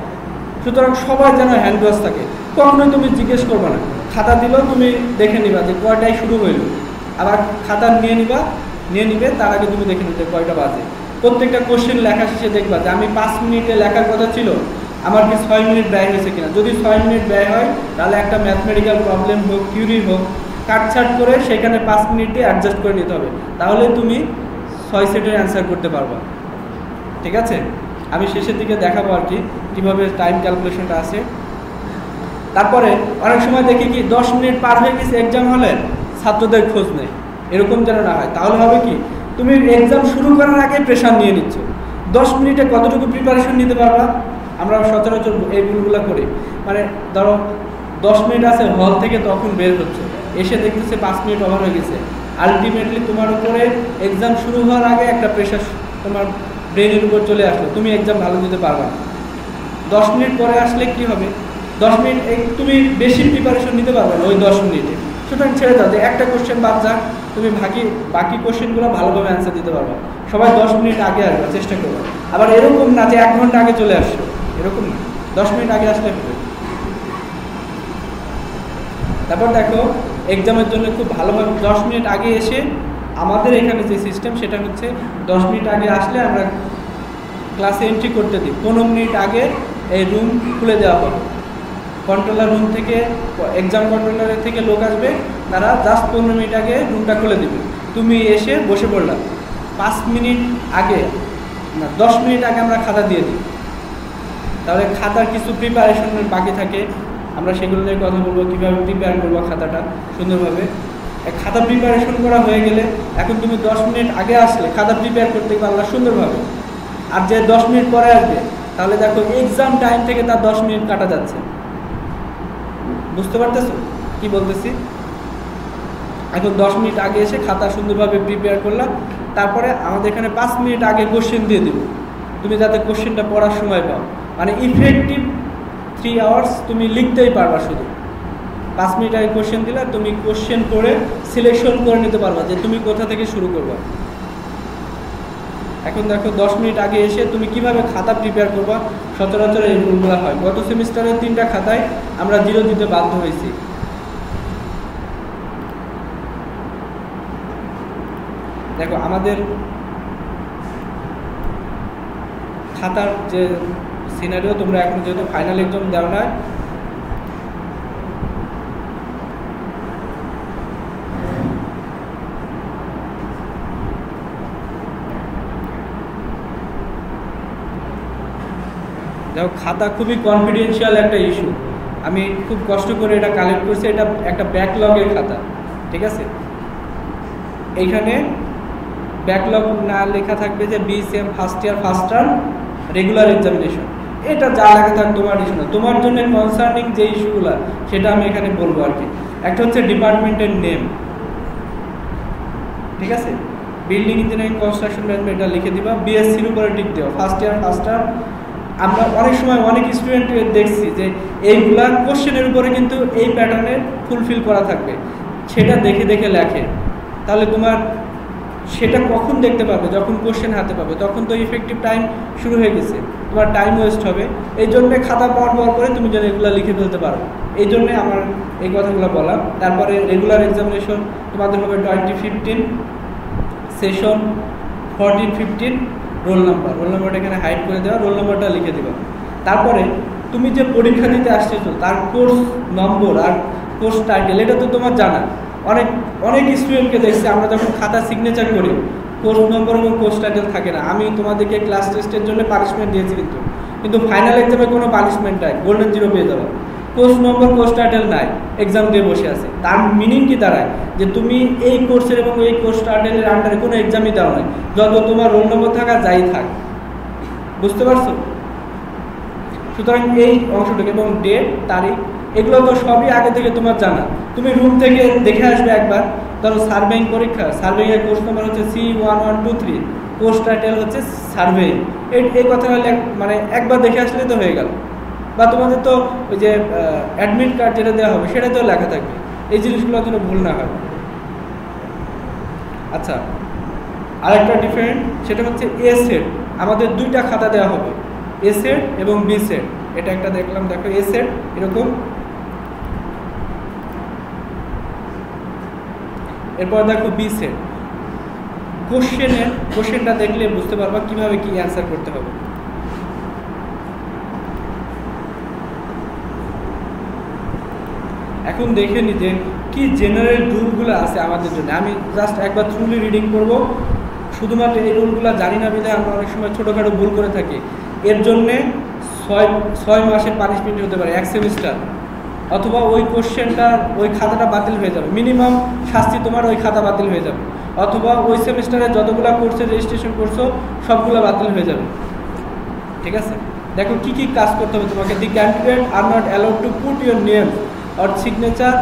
সুতরাং সবাই যেন হ্যান্ড ওয়াশ থাকে, কখনোই তুমি জিজ্ঞেস করবে না। খাতা দিলেও তুমি দেখে নিবা যে কয়টায় শুরু হইল, আবার খাতা নিয়ে নিবে, তার আগে তুমি দেখে নিতে কয়টা বাজে। প্রত্যেকটা কোশ্চেন লেখা শেষে দেখবা যে আমি 5 মিনিটে লেখার কথা ছিল, আমার কি 6 মিনিট ব্যয় হয়েছে কিনা। যদি 6 মিনিট ব্যয় হয় তাহলে একটা ম্যাথমেটিক্যাল প্রবলেম হোক, কিউরি হোক, কাটছাট করে সেখানে 5 মিনিটে অ্যাডজাস্ট করে নিতে হবে, তাহলে তুমি 6 সেটের অ্যান্সার করতে পারবা। ঠিক আছে, আমি শেষের দিকে দেখাবো আর কি কীভাবে টাইম ক্যালকুলেশনটা আছে। তারপরে অনেক সময় দেখি কি 10 মিনিট পার হয়ে গেছে এক্সাম হলে, ছাত্রদের খোঁজ নেই, এরকম যেন না হয়। তাহলে হবে কি, তুমি এক্সাম শুরু করার আগে প্রেশার নিয়ে নিচ্ছ। 10 মিনিটে কতটুকু প্রিপারেশন নিতে পারবা? আমরা সচরাচর এই ভুলগুলো করি, মানে ধরো 10 মিনিট আছে হল থেকে, তখন বের হচ্ছে, এসে দেখতেছে 5 মিনিট ওভার হয়ে গেছে। আলটিমেটলি তোমার উপরে এক্সাম শুরু হওয়ার আগে একটা প্রেশার তোমার ব্রেনের উপর চলে আসলো, তুমি এক্সাম ভালো দিতে পারবা না। 10 মিনিট পরে আসলে কি হবে, 10 মিনিট তুমি বেশি প্রিপারেশন নিতে পারবে না ওই 10 মিনিটে। সুতরাং ছেড়ে দাও, যে একটা কোশ্চেন বাদ যাক, তুমি বাকি কোশ্চেনগুলো ভালোভাবে অ্যান্সার দিতে পারবা। সবাই 10 মিনিট আগে আসবে, চেষ্টা করবে। আবার এরকম না যে 1 ঘন্টা আগে চলে আসছো, এরকম না, 10 মিনিট আগে আসলে হবে। তারপর দেখো এক্সামের জন্য খুব ভালোভাবে 10 মিনিট আগে এসে, আমাদের এখানে যে সিস্টেম সেটা হচ্ছে 10 মিনিট আগে আসলে আমরা ক্লাসে এন্ট্রি করতে দিই। 15 মিনিট আগে এই রুম খুলে দেওয়া হবে। কন্ট্রোলার রুম থেকে, এক্সাম কন্ট্রোলারের থেকে লোক আসবে, তারা জাস্ট 15 মিনিট আগে রুমটা খুলে দেবে। তুমি এসে বসে পড়লাম। 5 মিনিট আগে না, 10 মিনিট আগে আমরা খাতা দিয়ে দিই। তাহলে খাতার কিছু প্রিপারেশনের বাকি থাকে, আমরা সেগুলো নিয়ে কথা বলবো, কীভাবে প্রিপেয়ার করবো খাতাটা সুন্দরভাবে। খাতা প্রিপারেশন করা হয়ে গেলে এখন তুমি 10 মিনিট আগে আসলে খাতা প্রিপেয়ার করতে পারলা সুন্দরভাবে। আর যে 10 মিনিট পরে আসবে, তাহলে দেখো এক্সাম টাইম থেকে তার 10 মিনিট কাটা যাচ্ছে। বুঝতে পারতেছো কি বলতেছি? এখন 10 মিনিট আগে এসে খাতা সুন্দরভাবে প্রিপেয়ার করলাম, তারপরে আমাদের এখানে 5 মিনিট আগে কোশ্চেন দিয়ে দিব, তুমি যাতে কোশ্চেনটা পড়ার সময় পাও। মানে ইফেক্টিভ 3 আওয়ার্স তুমি লিখতেই পারবা। শুধু 5 মিনিট আগে কোশ্চেন দিলে তুমি কোশ্চেন করে সিলেকশন করে নিতে পারবা যে তুমি কোথা থেকে শুরু করবা। এখন দেখো 10 মিনিট আগে এসে তুমি কিভাবে খাতা প্রিপেয়ার করবা। সচরাচর এই ভুলগুলো হয়। গত সেমিস্টারের 3টা খাতায় আমরা 0 দিতে বাধ্য হয়েছি। দেখো আমাদের খাতার যে সিনারিও, তোমরা এখন যেহেতু ফাইনাল এক্সাম দেওয়া না, দেখো খাতা খুবই কনফিডেন্সিয়াল একটা ইস্যু। আমি খুব কষ্ট করে এটা কালেক্ট করছি, এটা একটা ব্যাকলগের খাতা। ঠিক আছে, এইখানে ব্যাকলগ না লেখা থাকবে যে BCM first year first term regular examination, এটা যা লেখা থাক তোমার ইস্যু না। তোমার জন্য কনসার্নিং যে ইস্যুগুলো সেটা আমি এখানে বলবো আর কি। একটা হচ্ছে ডিপার্টমেন্টের নেম, ঠিক আছে, বিল্ডিং ইঞ্জিনিয়ারিং কনস্ট্রাকশন ম্যানেজমেন্ট, এটা লিখে দিবা। BSCর উপরে টিক দেওয়া, ফার্স্ট ইয়ার ফার্স্ট টার্ম। আমরা অনেক সময় অনেক স্টুডেন্ট দেখছি যে এইগুলা কোশ্চেনের উপরে কিন্তু এই প্যাটার্নের ফুলফিল করা থাকবে, সেটা দেখে দেখে লেখে। তাহলে তোমার সেটা কখন দেখতে পাবে, যখন কোশ্চেন হাতে পাবে, তখন তো ইফেক্টিভ টাইম শুরু হয়ে গেছে, তোমার টাইম ওয়েস্ট হবে। এই জন্যে খাতা পড় করে তুমি যেন এগুলো লিখে ফেলতে পারো, এই জন্যে আমার এই কথাগুলো বলা। তারপরে রেগুলার এক্সামিনেশন তোমাদের হবে 2015, সেশন 14-15, রোল নাম্বারটা এখানে হাইড করে দেওয়া, রোল নাম্বারটা লিখে দেওয়া। তারপরে তুমি যে পরীক্ষা দিতে আসতেছো তার কোর্স নম্বর আর কোর্স টাইটেল, এটা তো তোমার জানা। অনেক স্টুডেন্টকে দেখছি আমরা যখন খাতা সিগনেচার করি কোর্স নম্বর এবং কোর্স টাইটেল থাকে না। আমি তোমাদেরকে ক্লাস টেস্টের জন্য পানিশমেন্ট দিয়েছি, কিন্তু ফাইনাল এক্সামে কোনো পানিশমেন্ট নাই, গোল্ডেন 0 পেয়ে যাবে। কোর্স নম্বর কোর্স টাইটেল নাই, এক্সাম দিয়ে বসে আছে। তার মিনিং কি দাঁড়ায় যে তুমি এই কোর্সের এবং এই কোর্স টাইটেলের আন্ডারে কোনো এক্সামই দাও নাই, যত তোমার রোল নম্বর থাকা যাই থাক। বুঝতে পারছো? সুতরাং এই অংশটুকু এবং ডেট তারিখ এগুলো তো সবই আগে থেকে তোমার জানা। তুমি রুম থেকে দেখে আসবে একবার, ধরো সার্ভেইং পরীক্ষা, সার্ভেইংয়ের কোর্স নাম্বার হচ্ছে C1123, কোর্স টাইটেল হচ্ছে সার্ভেইং, এই কথা হলে মানে একবার দেখে আসলে তো হয়ে গেল। বা তোমাদের তো ওই যে অ্যাডমিট কার্ড যেটা দেওয়া হবে সেটাতেও লেখা থাকবে, এই জিনিসগুলো যেন ভুল না হয়। আচ্ছা, আরেকটা ডিফারেন্ট সেটা হচ্ছে এ সেট। আমাদের দুইটা খাতা দেওয়া হবে, এ সেট এবং বি সেট। এটা একটা দেখলাম, দেখো এ সেট এরকম, এরপর দেখো বি সেট। কোশ্চেনটা দেখলে বুঝতে পারবা কিভাবে কি অ্যান্সার করতে হবে। এখন দেখে নি যে কি জেনারেল রুলগুলো আছে আমাদের জন্য। আমি জাস্ট একবার থ্রুলি রিডিং করব, শুধুমাত্র এই রুলগুলো জানি না বিধায় আমরা অনেক সময় ছোটোখাটো ভুল করে থাকি। এর জন্যে 6 মাসের পানিশমেন্ট হতে পারে, 1 সেমিস্টার, অথবা ওই কোশ্চেনটা ওই খাতাটা বাতিল হয়ে যাবে, মিনিমাম শাস্তি তোমার ওই খাতা বাতিল হয়ে যাবে, অথবা ওই সেমিস্টারে যতগুলো কোর্সে রেজিস্ট্রেশন করছো সবগুলো বাতিল হয়ে যাবে। ঠিক আছে, দেখো কি কি কাজ করতে হবে তোমাকে। The candidate are not allowed to put your name or signature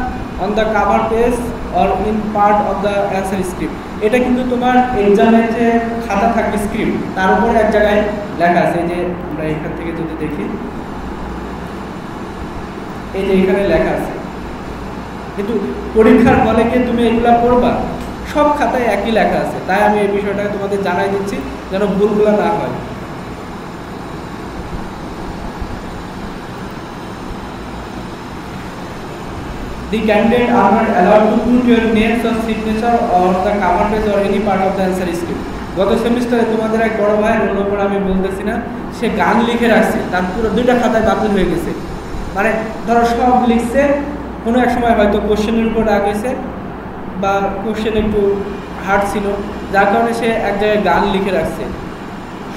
on the cover page or in part of the answer script. এটা কিন্তু তোমার এক্সামের যে খাতা থাকবে স্ক্রিপ্ট, তার উপরে এক জায়গায় লেখা আছে। এই যে আমরা এখান থেকে যদি দেখি, এই যে এখানে লেখা আছে, কিন্তু পরীক্ষার হলে গিয়ে তুমি এগুলা পড়বা, সব খাতায় একই লেখা আছে। তাই আমি এই বিষয়টাকে তোমাদের জানাই দিচ্ছি যেন ভুলগুলো না হয়। The candidate are not allowed to put your names or signature on the cover page or any part of the answer script. গত সেমিস্টারে তোমাদের এক বড় ভাই, রোল নম্বর আমি বলতেছি না, সে গান লিখে রাখছে, তার পুরো 2টা খাতায় বাতিল হয়ে গেছে। মানে ধরো সব লিখছে, কোনো এক সময় হয়তো কোশ্চেনের উপর রাগ হয়েছে বা কোশ্চেন একটু হার্ড ছিল, যার কারণে সে এক জায়গায় গান লিখে রাখছে।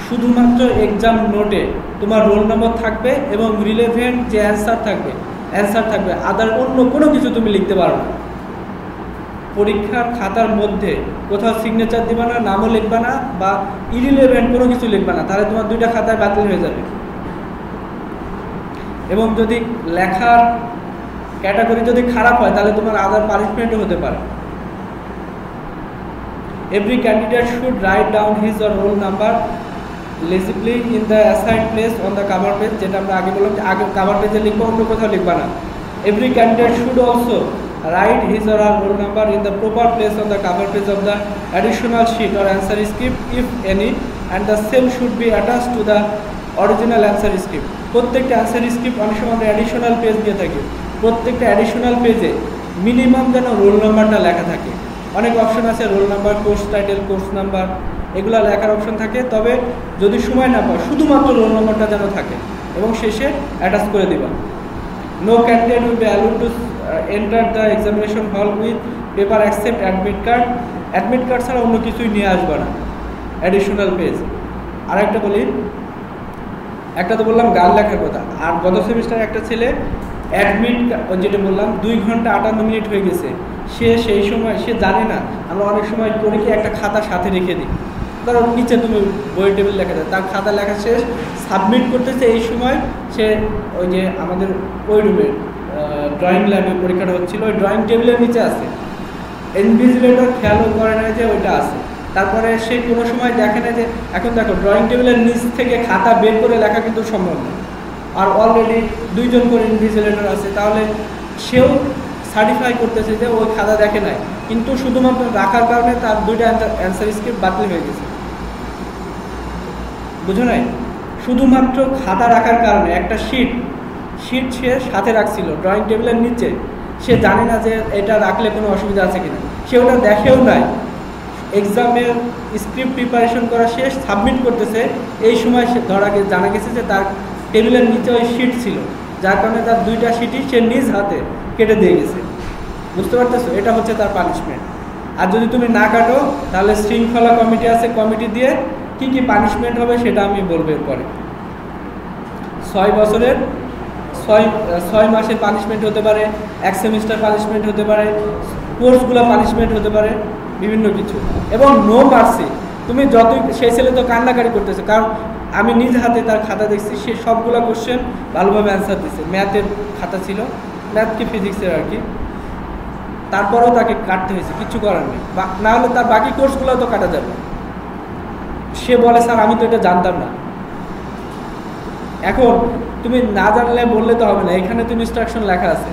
শুধুমাত্র এক্সাম নোটে তোমার রোল নম্বর থাকবে এবং রিলেভেন্ট যে অ্যান্সার থাকবে, আদার অন্য কোনো কিছু তুমি লিখতে পারো না। পরীক্ষার খাতার মধ্যে কোথাও সিগনেচার দিবা না, নামও লিখবা না, বা ইরিলেভেন্ট কোনো কিছু লিখবা না, তাহলে তোমার 2টা খাতায় বাতিল হয়ে যাবে। এবং যদি লেখার ক্যাটাগরি যদি খারাপ হয় তাহলে তোমার আদার পানিশমেন্টও হতে পারে। Every candidate should write down his or roll number legibly in the assigned place on the cover page, যেটা আমরা আগে বললাম যে আগে কভার পেজে লিখবো, অন্য কোথাও লিখবা না। Every candidate should also write his or her roll number in the proper place on the cover page of the additional sheet or answer script if any, and the same should be attached to the original answer script. প্রত্যেকটা অ্যান্সার স্ক্রিপ্ট অনেক সময় আমরা অ্যাডিশনাল পেজ দিয়ে থাকি, প্রত্যেকটা অ্যাডিশনাল পেজে মিনিমাম যেন রোল নাম্বারটা লেখা থাকে। অনেক অপশন আছে, roll number, course title, course number, এগুলো লেখার অপশন থাকে। তবে যদি সময় না পাও শুধুমাত্র রোল নম্বরটা যেন থাকে এবং শেষে অ্যাটাচ করে দিবা। No candidate will be allowed to enter the examination hall with paper accept admit card. Admit card ছাড়া অন্য কিছুই নিয়ে আসবে না, অ্যাডিশনাল পেজ। আর একটা বলি, একটা তো বললাম গান লেখার কথা, আর গত সেমিস্টারে একটা ছেলে অ্যাডমিট যেটা বললাম 2 ঘন্টা 58 মিনিট হয়ে গেছে, সেই সময় সে জানে না। আমরা অনেক সময় করে কি একটা খাতা সাথে রেখে দিই, ধরো নিচে তুমি বই টেবিল লেখা যায়, তার খাতা লেখা শেষ, সাবমিট করতেছে, এই সময় সে ওই যে আমাদের ওই রুমে ড্রয়িং ল্যাবে পরীক্ষাটা হচ্ছিল, ওই ড্রয়িং টেবিলের নিচে আছে, ইনভিজিলেটর খেয়ালও করে না যে ওইটা আছে। তারপরে সে কোনো সময় দেখে না যে, এখন দেখো ড্রয়িং টেবিলের নিচ থেকে খাতা বের করে লেখা কিন্তু সম্ভব না, আর অলরেডি 2 জন করে ইনভিজিলেটর আছে, তাহলে সেও সার্টিফাই করতেছে যে ওই খাতা দেখে নাই, কিন্তু শুধুমাত্র রাখার কারণে তার 2টা অ্যান্সার স্ক্রিপ্ট বাতিল হয়ে গেছে। বুঝো নাই? শুধুমাত্র খাতা রাখার কারণে একটা শিট সে সাথে রাখছিল ড্রয়িং টেবিলের নিচে, সে জানে না যে এটা রাখলে কোনো অসুবিধা আছে কিনা, সে ওটা দেখেও নাই। এক্সামের স্ক্রিপ্ট প্রিপারেশন করা শেষ, সাবমিট করতেছে, এই সময় সে জানা গেছে যে তার টেবিলের নিচে ওই শিট ছিল, যার কারণে তার 2টা শিটই সে নিজ হাতে কেটে দিয়ে গেছে। বুঝতে পারতেছো? এটা হচ্ছে তার পানিশমেন্ট। আর যদি তুমি না কাটো তাহলে শৃঙ্খলা কমিটি আছে, কমিটি দিয়ে কি কি পানিশমেন্ট হবে সেটা আমি বলবো এরপরে। 6 মাসের পানিশমেন্ট হতে পারে, 1 সেমিস্টার পানিশমেন্ট হতে পারে, কোর্সগুলো পানিশমেন্ট হতে পারে, বিভিন্ন কিছু। এবং নো মার্সি, তুমি যতই, সেই ছেলে তো কান্নাকারি করতেছে, কারণ আমি নিজ হাতে তার খাতা দেখছি, সে সবগুলো কোশ্চেন ভালোভাবে অ্যান্সার দিচ্ছে। ম্যাথের খাতা ছিল, ম্যাথ কি ফিজিক্সের আর কি, তারপরেও তাকে কাটতে হয়েছে, কিচ্ছু করার নেই। না হলে তার বাকি কোর্সগুলো তো কাটা যাবে। সে বলে স্যার আমি তো এটা জানতাম না। এখন তুমি না জানলে বললে তো হবে না, এখানে তো ইনস্ট্রাকশন লেখা আছে।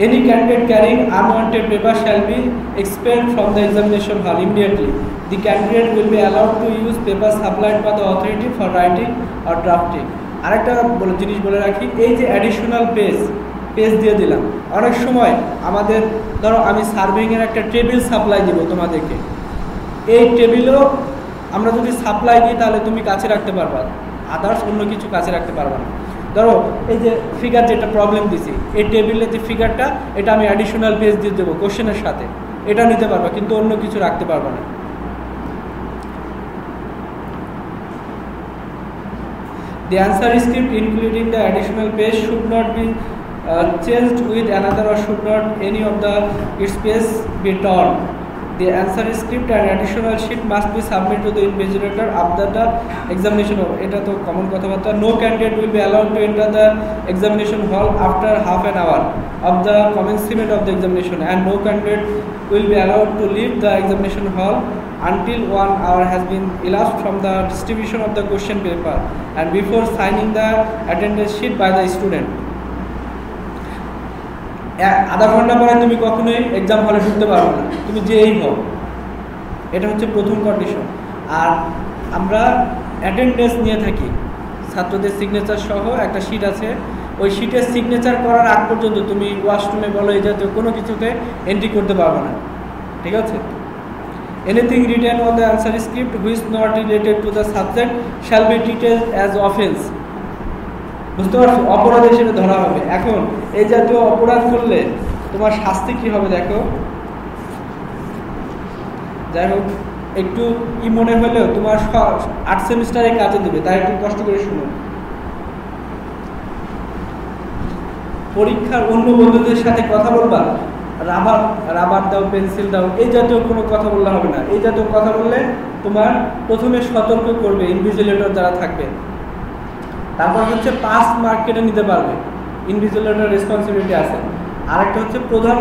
Any candidate carrying unwanted paper shall be expelled from the examination hall immediately. The candidate will be allowed to use papers supplied by the authority for writing or drafting. আরেকটা জিনিস বলে রাখি, এই যে অ্যাডিশনাল পেজ দিয়ে দিলাম, অনেক সময় আমাদের ধরো আমি সার্ভিংয়ের একটা টেবিল সাপ্লাই দিব তোমাদেরকে, এই টেবিলও আমরা যদি সাপ্লাই দিই তাহলে তুমি কাছে রাখতে পারবা, আদার্স অন্য কিছু কাছে রাখতে পারবা না। ধরো এই যে ফিগার যেটা প্রবলেম দিছি, এই টেবিলের যে ফিগারটা, এটা আমি অ্যাডিশনাল পেজ দিয়ে দেবো কোশ্চেনের সাথে, এটা নিতে পারবা, কিন্তু অন্য কিছু রাখতে পারবা না। The answer script including the additional page should not be changed with another or should not any of the its page be torn. The answer script and additional sheet must be submitted to the invigilator after the examination. এটা তো কমন কথাবার্তা। No candidate will be allowed to enter the examination hall after half an hour of the commencement of the examination, and no candidate will be allowed to leave the examination hall until 1 hour has been elapsed from the distribution of the question paper and before signing the attendance sheet by the student. আধা ঘন্টা পরে তুমি কখনোই এক্সাম হলে ঢুকতে পারবে না, তুমি যেই হও। এটা হচ্ছে প্রথম কন্ডিশন। আর আমরা অ্যাটেন্ডেন্স নিয়ে থাকি, ছাত্রদের সিগনেচার সহ একটা শিট আছে, ওই শিটের সিগনেচার করার আগ পর্যন্ত তুমি ওয়াশরুমে বলো এই জাতীয় কোনো কিছুতে এন্ট্রি করতে পারবে না, ঠিক আছে? Anything written on the answer script which is not related to the subject shall be treated as offense. বুঝতে পারছো? অপরাধ হিসেবে ধরা হবে। এখন এই জাতীয় অপরাধ করলে তোমার শাস্তি কি হবে দেখো। যাই হোক, একটু কি মনে হলেও তোমার 8 সেমিস্টারে কাজে দেবে, তাই একটু কষ্ট করে শুনো। পরীক্ষার অন্য বন্ধুদের সাথে কথা বলবা, রাবার দাও, পেন্সিল দাও, এই জাতীয় কোনো কথা বললে হবে না। এই জাতীয় কথা বললে তোমার প্রথমে সতর্ক করবে ইনভিজিলেটর যারা থাকবে, তারপর হচ্ছে 5 মার্ক কেটে নিতে পারবে, ইনভিজিলেটর রেসপন্সিবিলিটি আছে। আরেকটা হচ্ছে প্রধান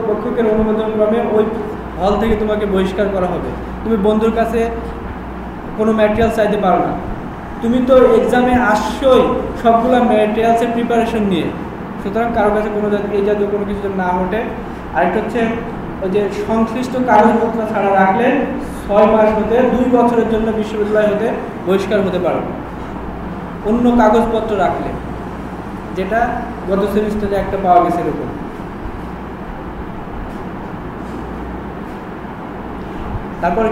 পক্ষকের অনুমোদন ক্রমে ওই হল থেকে তোমাকে বহিষ্কার করা হবে। তুমি বন্ধুর কাছে কোনো ম্যাটেরিয়াল চাইতে পারো না, তুমি তো এক্সামে আসছোই সবগুলো ম্যাটেরিয়ালসের প্রিপারেশন নিয়ে, সুতরাং কারোর কাছে কোনো এই জাতীয় কোনো কিছু না ওঠে। আরেকটা হচ্ছে ওই যে সংশ্লিষ্ট কাগজপত্র ছাড়া রাখলে 6 মাস হতে 2 বছরের জন্য বিশ্ববিদ্যালয় হতে বহিষ্কার হতে পারবে, অন্য কাগজপত্র রাখলে, যেটা গত সেমিস্টারে একটা পাওয়া গেছে এরকম। তারপরে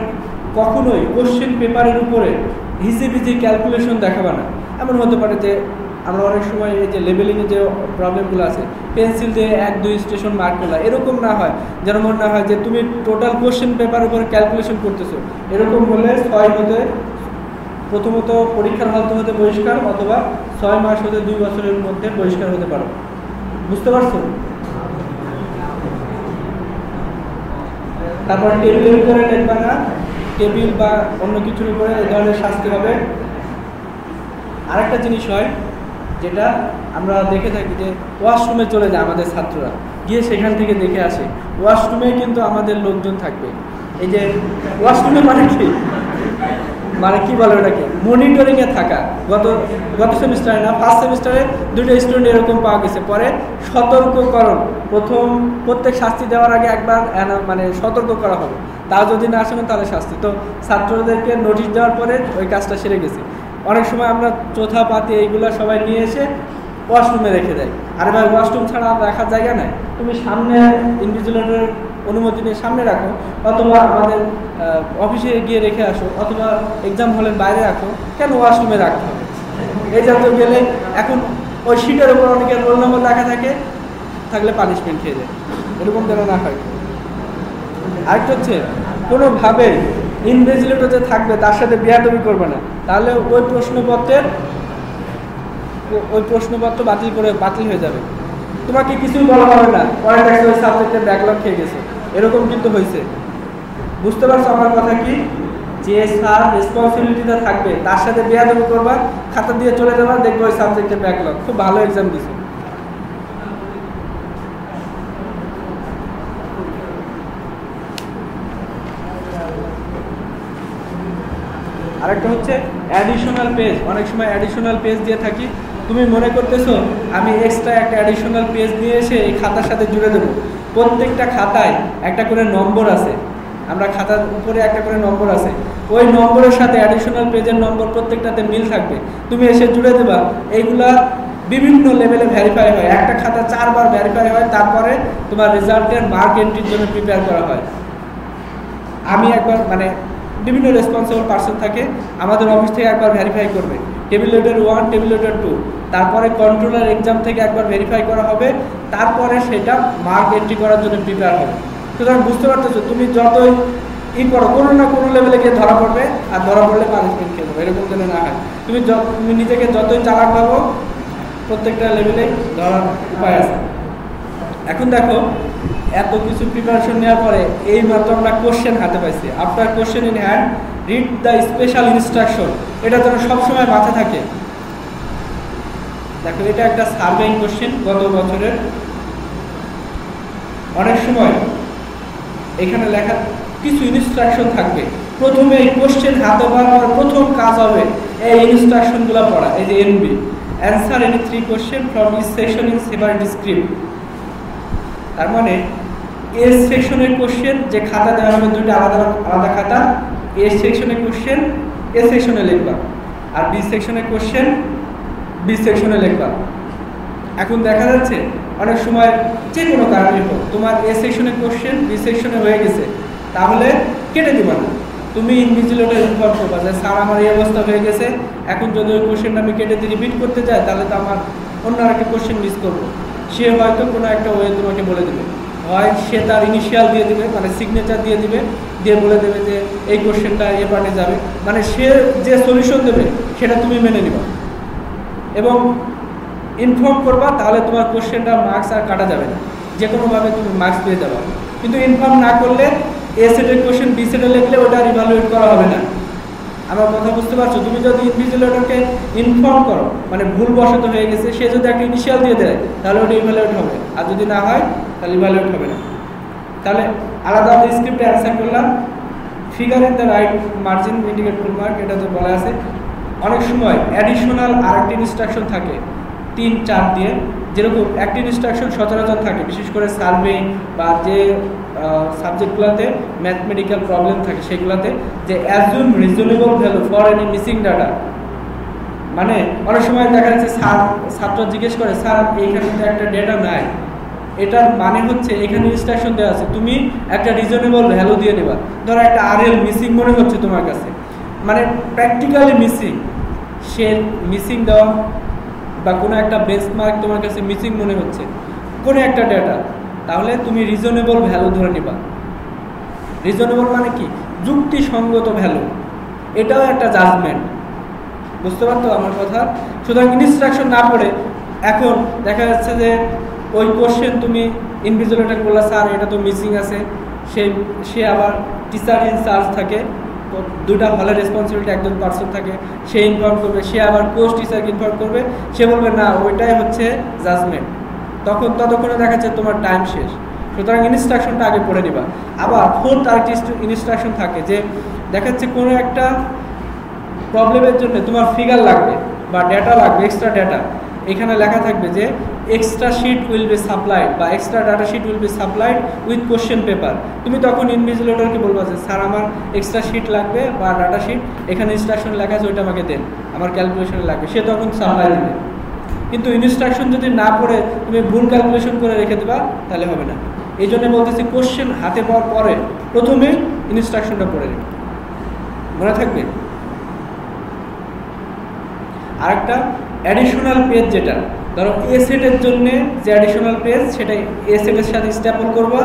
কখনোই কোশ্চেন পেপারের উপরে হিসেবিজি ক্যালকুলেশন দেখাবে না। এমন হতে পারে যে আমরা অনেক সময় এই যে লেবেলিংয়ে যে প্রবলেমগুলো আছে, পেন্সিল দিয়ে 1-2 স্টেশন মার্ক করলা, এরকম না হয়, যেন মনে না হয় যে তুমি টোটাল কোশ্চেন পেপারের উপরে ক্যালকুলেশন করতেছো। এরকম হলে 6 হতে প্রথমত পরীক্ষার হল হতে বহিষ্কার, অথবা 6 মাস হতে 2 বছরের মধ্যে বহিষ্কার হতে পারো। বুঝতে পারছো? তারপর টেবিলের উপরে লিখবা না, টেবিল বা অন্য কিছুর উপরে এই ধরনের শাস্তি হবে। আরেকটা জিনিস হয় যেটা আমরা দেখে থাকি, যে ওয়াশরুমে চলে যায় আমাদের ছাত্ররা, গিয়ে সেখান থেকে দেখে আসে। ওয়াশরুমে কিন্তু আমাদের লোকজন থাকবে। এই যে ওয়াশরুমে মানে কি বলে ওটাকে, মনিটরিংয়ে থাকা। গত সেমিস্টারে না, 1st সেমিস্টারে 2টা স্টুডেন্ট এরকম পাওয়া গেছে। পরে সতর্ককরণ, প্রত্যেক শাস্তি দেওয়ার আগে একবার মানে সতর্ক করা হবে, তা যদি না আসেন তাহলে শাস্তি। তো ছাত্রদেরকে নোটিশ দেওয়ার পরে ওই কাজটা সেরে গেছে। অনেক সময় আমরা চোথা পাতি এইগুলো সবাই নিয়ে এসে ওয়াশরুমে রেখে দেয়। আরে ভাই, ওয়াশরুম ছাড়া রাখার জায়গা নাই, তুমি সামনে ইনভিজিলেটরের অনুমতি নিয়ে সামনে রাখো, অথবা আমাদের অফিসে গিয়ে রেখে আসো, অথবা এক্সাম হলের বাইরে রাখো, কেন ওয়াশরুমে রাখতে হবে? এই জাতীয় গেলে এখন ওই শিটের উপর অনেকের রোল নম্বর লেখা থাকলে পানিশমেন্ট খেয়ে যায়, এরকম যেন না হয়। আরেকটা হচ্ছে কোনোভাবে ইনভিজিলেটর যে থাকবে তার সাথে বেয়াদবি করবে না, তাহলে ওই প্রশ্নপত্র বাতিল হয়ে যাবে। তোমাকে কিছুই বলা হবে না, পরে দেখো ওই সাবজেক্টের ব্যাকলগ খেয়ে গেছে, এরকম কিন্তু হয়েছে। বুঝতে পারছো আমার কথা কি? যে স্যার রেসপন্সিবিলিটিটা থাকবে তার সাথে বেয়াদবি করবা, খাতা দিয়ে চলে যাবা, দেখবো ওই সাবজেক্টে ব্যাকলগ। খুব ভালো এক্সাম দিছো। আরেকটা হচ্ছে অ্যাডিশনাল পেজ। অনেক সময় অ্যাডিশনাল পেজ দিয়ে থাকি, তুমি মনে করতেছো আমি এক্সট্রা একটা অ্যাডিশনাল পেজ নিয়ে এসে এই খাতার সাথে জুড়ে দেবো। প্রত্যেকটা খাতায় একটা করে নম্বর আছে, আমরা খাতার উপরে একটা করে নম্বর আছে, ওই নম্বরের সাথে অ্যাডিশনাল পেজের নম্বর প্রত্যেকটাতে মিল থাকবে, তুমি এসে জুড়ে দেবা। এইগুলা বিভিন্ন লেভেলে ভেরিফাই হয়, একটা খাতা 4 বার ভেরিফাই হয়, তারপরে তোমার রেজাল্টের মার্ক এন্ট্রির জন্য প্রিপেয়ার করা হয়। আমি একবার মানে বিভিন্ন রেসপন্সিবল পার্সন থাকে আমাদের অফিস থেকে একবার ভেরিফাই করবে, টেবিল লেটার 1, টেবিল লেটার 2, তারপরে কন্ট্রোলার এক্সাম থেকে একবার ভেরিফাই করা হবে, তারপরে সেটা মার্ক এন্ট্রি করার জন্য প্রিপেয়ার হবে। সুতরাং বুঝতে পারতেছো, তুমি যতই করো কোনো না কোনো লেভেলে গিয়ে ধরা পড়বে, আর ধরা পড়লে পানিশমেন্ট খেয়ে দেবে, এরকম যেন না হয়। তুমি নিজেকে যতই চালাক ভাবো, প্রত্যেকটা লেভেলে ধরার উপায় আছে। এখন দেখো, এত কিছু প্রিপারেশন নেওয়ার পরে এই মাত্র আমরা কোশ্চেন হাতে পাইছি। After question in hand, read the special instruction. এটা যেন সবসময় মাথায় থাকে। দেখো, এটা একটা সার্ভেইং কোশ্চেন গত বছরের। অনেক সময় এখানে লেখা কিছু ইনস্ট্রাকশন থাকবে, প্রথমে এই কোশ্চেন হাতে পাওয়ার প্রথম কাজ হবে এই ইনস্ট্রাকশনগুলো পড়া। এই যে NB, answer any 3 question from each section in separate script. তার মানে এ সেকশনের কোশ্চেন যে খাতা দেওয়া হবে, দুইটা আলাদা আলাদা খাতা, এ সেকশনের কোশ্চেন এ সেকশনে লিখবা, আর বি সেকশনের কোশ্চেন বি সেকশনে লিখবা। এখন দেখা যাচ্ছে অনেক সময় যে কোনো কারণে হোক তোমার এ সেকশনের কোশ্চেন বি সেকশনে হয়ে গেছে, তাহলে কেটে দিবা না, তুমি ইনভিজিলেটর ইনফর্ম করবা যে স্যার আমার এই অবস্থা হয়ে গেছে, এখন যদি ওই কোশ্চেনটা আমি কেটে দিয়ে রিপিট করতে যাই তাহলে তো আমার অন্য আরেকটা কোশ্চেন মিস করবো। সে হয়তো কোনো একটা ওয়ে তোমাকে বলে দেবে, হয় সে তার ইনিশিয়াল দিয়ে দিবে, মানে সিগনেচার দিয়ে দিবে, দিয়ে বলে দেবে যে এই কোশ্চেনটা এ পার্টে যাবে, মানে সে যে সলিউশন দেবে সেটা তুমি মেনে নিবা এবং ইনফর্ম করবা, তাহলে তোমার কোশ্চেনটা মার্কস আর কাটা যাবে না, যে কোনোভাবে তুমি মার্কস পেয়ে যাবা। কিন্তু ইনফর্ম না করলে এ সেটের কোশ্চেন বি সেটে লিখলে ওটা রিভ্যালুয়েট করা হবে না। আমার কথা বুঝতে পারছো? তুমি যদি ইনভিজিলেটরকে ইনফর্ম করো, মানে ভুল বশত হয়ে গেছে, সে যদি একটা ইনিশিয়াল দিয়ে দেয় তাহলে ওটা ইভ্যালুয়েট হবে, আর যদি না হয় তাহলে ইভ্যালুয়েট হবে না। তাহলে আলাদা আলাদা স্ক্রিপ্টে অ্যান্সার করলাম। Figure in the right margin indicate full mark, এটা তো বলা আছে। অনেক সময় অ্যাডিশনাল আরেকটি ইনস্ট্রাকশন থাকে 3-4 দিয়ে, যেরকম একটা ইনস্ট্রাকশন সচরাচর থাকে বিশেষ করে সার্ভে বা যে সাবজেক্টগুলোতে ম্যাথমেটিক্যাল প্রবলেম থাকে সেগুলোতে, যে assume reasonable value for any missing data. মানে অনেক সময় দেখা যাচ্ছে ছাত্র জিজ্ঞেস করে, স্যার এইখানে তো একটা ডেটা নাই, এটার মানে হচ্ছে এখানে ইনস্ট্রাকশন দেওয়া আছে, তুমি একটা রিজনেবল ভ্যালু দিয়ে নেবা। ধরো একটা আরএল মিসিং মনে হচ্ছে তোমার কাছে, মানে প্র্যাকটিক্যালি মিসিং, সে মিসিং দেওয়া বা কোনো একটা বেঞ্চমার্ক তোমার কাছে মিসিং মনে হচ্ছে, কোনো একটা ডেটা, তাহলে তুমি রিজনেবল ভ্যালু ধরে নিবা। রিজনেবল মানে কি? যুক্তিসঙ্গত ভ্যালু, এটাও একটা জাজমেন্ট। বুঝতে পারতো আমার কথা? সুতরাং ইনস্ট্রাকশন না পড়ে এখন দেখা যাচ্ছে যে ওই কোশ্চেন তুমি ইনভিজিলেটর বললা স্যার এটা তো মিসিং আছে, সে আবার টিচার ইন চার্জ থাকে, দুটা হলের রেসপন্সিবিলিটি একজন পার্সন থাকে, সে ইনফর্ম করবে, সে আবার কোর্স টিচারকে ইনফর্ম করবে, সে বলবে না ওইটাই হচ্ছে জাজমেন্ট, ততক্ষণে দেখা যাচ্ছে তোমার টাইম শেষ। সুতরাং ইনস্ট্রাকশনটা আগে পড়ে নিবা। আবার ফোর্থ আরেকটি ইনস্ট্রাকশন থাকে যে দেখা যাচ্ছে কোনো একটা প্রবলেমের জন্য তোমার ফিগার লাগবে বা ডেটা লাগবে, এক্সট্রা ডেটা, এখানে লেখা থাকবে যে extra sheet will be supplied বা extra data sheet will be supplied with question paper. তুমি তখন ইনভিজিলেটরকে বলবা যে স্যার আমার এক্সট্রা শিট লাগবে বা ডাটা শিট, এখানে ইনস্ট্রাকশন লেখা আছে ওইটা আমাকে দেন, আমার ক্যালকুলেশনে লাগবে, সে তখন সাপ্লাই দেবে। কিন্তু ইনস্ট্রাকশন যদি না পড়ে তুমি ভুল ক্যালকুলেশন করে রেখে দেবা তাহলে হবে না। এই জন্য বলতেছি কোশ্চেন হাতে পাওয়ার পরে প্রথমে ইনস্ট্রাকশনটা পড়ে নেবে, মনে থাকবে। আরেকটা অ্যাডিশনাল পেজ, যেটা ধরো এ সেটের জন্য যে অ্যাডিশনাল পেজ সেটা এ সেটের সাথে স্ট্যাপল করবা,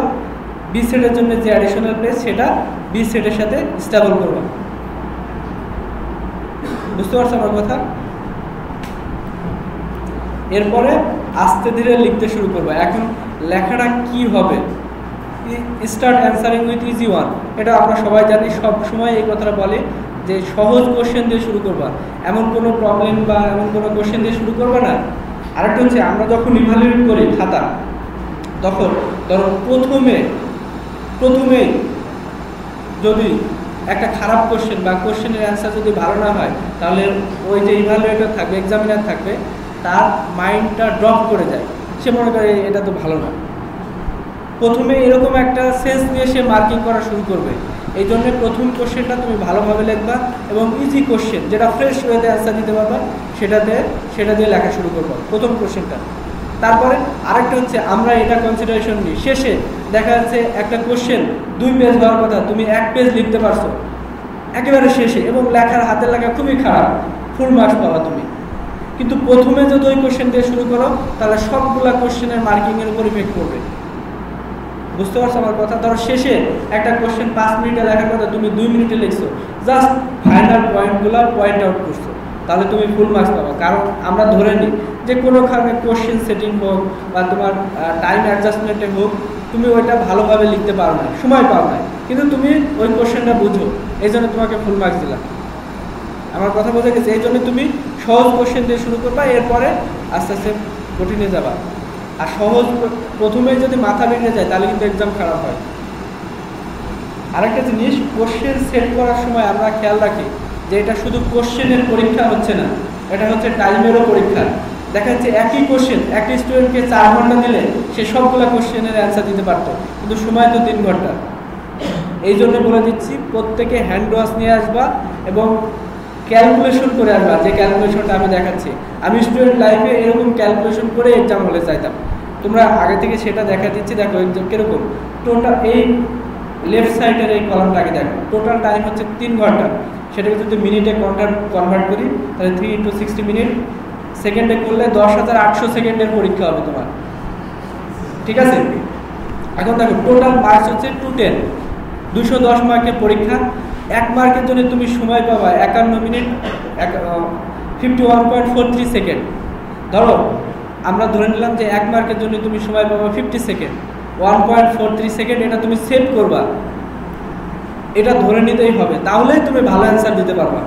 বি সেটের জন্য যে অ্যাডিশনাল পেজ সেটা বি সেটের সাথে স্ট্যাপল করবা। বুঝতে পারছো আমার কথা? এরপরে আস্তে ধীরে লিখতে শুরু করবা। এখন লেখাটা কি হবে start answering with easy one, এটা আমরা সবাই জানি, সব সময় এই কথাটা বলে যে সহজ কোশ্চেন দিয়ে শুরু করবা, এমন কোনো প্রবলেম বা এমন কোনো কোশ্চেন দিয়ে শুরু করবা না। আরেকটা হচ্ছে আমরা যখন ইভালুয়েট করি খাতা, তখন ধরো প্রথমে যদি একটা খারাপ কোশ্চেন বা কোশ্চেনের অ্যান্সার যদি ভালো না হয়, তাহলে ওই যে ইভালুয়েটর থাকবে, এক্সামিনার থাকবে, তার মাইন্ডটা ড্রপ করে যায়, সে মনে করে এটা তো ভালো না। প্রথমে এরকম একটা সেন্স নিয়ে সে মার্কিং করা শুরু করবে। এই জন্য প্রথম কোশ্চেনটা তুমি ভালোভাবে লিখবা এবং ইজি কোশ্চেন যেটা ফ্রেশ ওয়েতে অ্যান্সার দিতে পারবা সেটা দিয়ে লেখা শুরু করবা প্রথম কোশ্চেনটা। তারপরে আরেকটা হচ্ছে আমরা এটা কনসিডারেশন নিই, শেষে দেখা যাচ্ছে একটা কোশ্চেন 2 পেজ হওয়ার কথা, তুমি 1 পেজ লিখতে পারছো একেবারে শেষে, এবং হাতের লেখা খুবই খারাপ, ফুল মার্কস পাবা তুমি। কিন্তু প্রথমে যদি ওই কোশ্চেন দিয়ে শুরু করো, তাহলে সবগুলা কোশ্চেনের মার্কিংয়ের উপর ইফেক্ট করবে। বুঝতে পারছো আমার কথা? ধরো শেষে একটা কোশ্চেন 5 মিনিটে লেখার কথা, তুমি 2 মিনিটে লিখছো, জাস্ট ফাইনাল পয়েন্টগুলো পয়েন্ট আউট করছো, তাহলে তুমি ফুল মার্কস পাবা। কারণ আমরা ধরে নিই যে কোনোখানে কোশ্চেন সেটিং হোক বা তোমার টাইম অ্যাডজাস্টমেন্টে হোক, তুমি ওইটা ভালোভাবে লিখতে পারো না, সময় পাও না, কিন্তু তুমি ওই কোশ্চেনটা বুঝো, এই জন্য তোমাকে ফুল মার্কস দিলাম। আমার কথা বোঝা গেছে? এই জন্য তুমি সহজ কোশ্চেন দিয়ে শুরু করবা, এরপরে আস্তে আস্তে কঠিনে যাবা। আর সহজ প্রথমে যদি মাথা ভেঙে যায়, তাহলে কিন্তু এক্সাম খারাপ হয়। আরেকটা জিনিস, কোশ্চেন সেট করার সময় আমরা খেয়াল রাখি যে এটা শুধু কোশ্চেনের পরীক্ষা হচ্ছে না, এটা হচ্ছে টাইমেরও পরীক্ষা। দেখা যাচ্ছে একই কোশ্চেন একই স্টুডেন্টকে 4 ঘন্টা দিলে সে সবগুলো কোশ্চেনের অ্যান্সার দিতে পারতো, কিন্তু সময় তো 3 ঘন্টা। এই জন্য বলে দিচ্ছি, প্রত্যেকে হ্যান্ড ওয়াশ নিয়ে আসবা এবং ক্যালকুলেশন করে আসবা। যে ক্যালকুলেশনটা আমি দেখাচ্ছি, আমি স্টুডেন্ট লাইফে এরকম ক্যালকুলেশন করে এক্সাম হলে চাইতাম, তোমরা আগে থেকে সেটা দেখা দিচ্ছি। দেখো এক্সাম কীরকম, টোটাল এই লেফট সাইডের এই কলামটাকে দেখো, টোটাল টাইম হচ্ছে 3 ঘন্টা, সেটাকে যদি মিনিটে কনভার্ট করি তাহলে 3 × 60 মিনিট, সেকেন্ডে করলে 10,800 সেকেন্ডের পরীক্ষা হবে তোমার, ঠিক আছে? এখন দেখো টোটাল মার্কস হচ্ছে 210, 210 মার্কের পরীক্ষা। 1 মার্কের জন্য তুমি সময় পাবা 51 মিনিট 51.43 সেকেন্ড। ধরো আমরা ধরে নিলাম যে 1 মার্কের জন্য তুমি সময় পাবা 50 সেকেন্ড, 1.43 সেকেন্ড, এটা তুমি সেভ করবা, এটা ধরে নিতেই হবে, তাহলেই তুমি ভালো অ্যান্সার দিতে পারবা।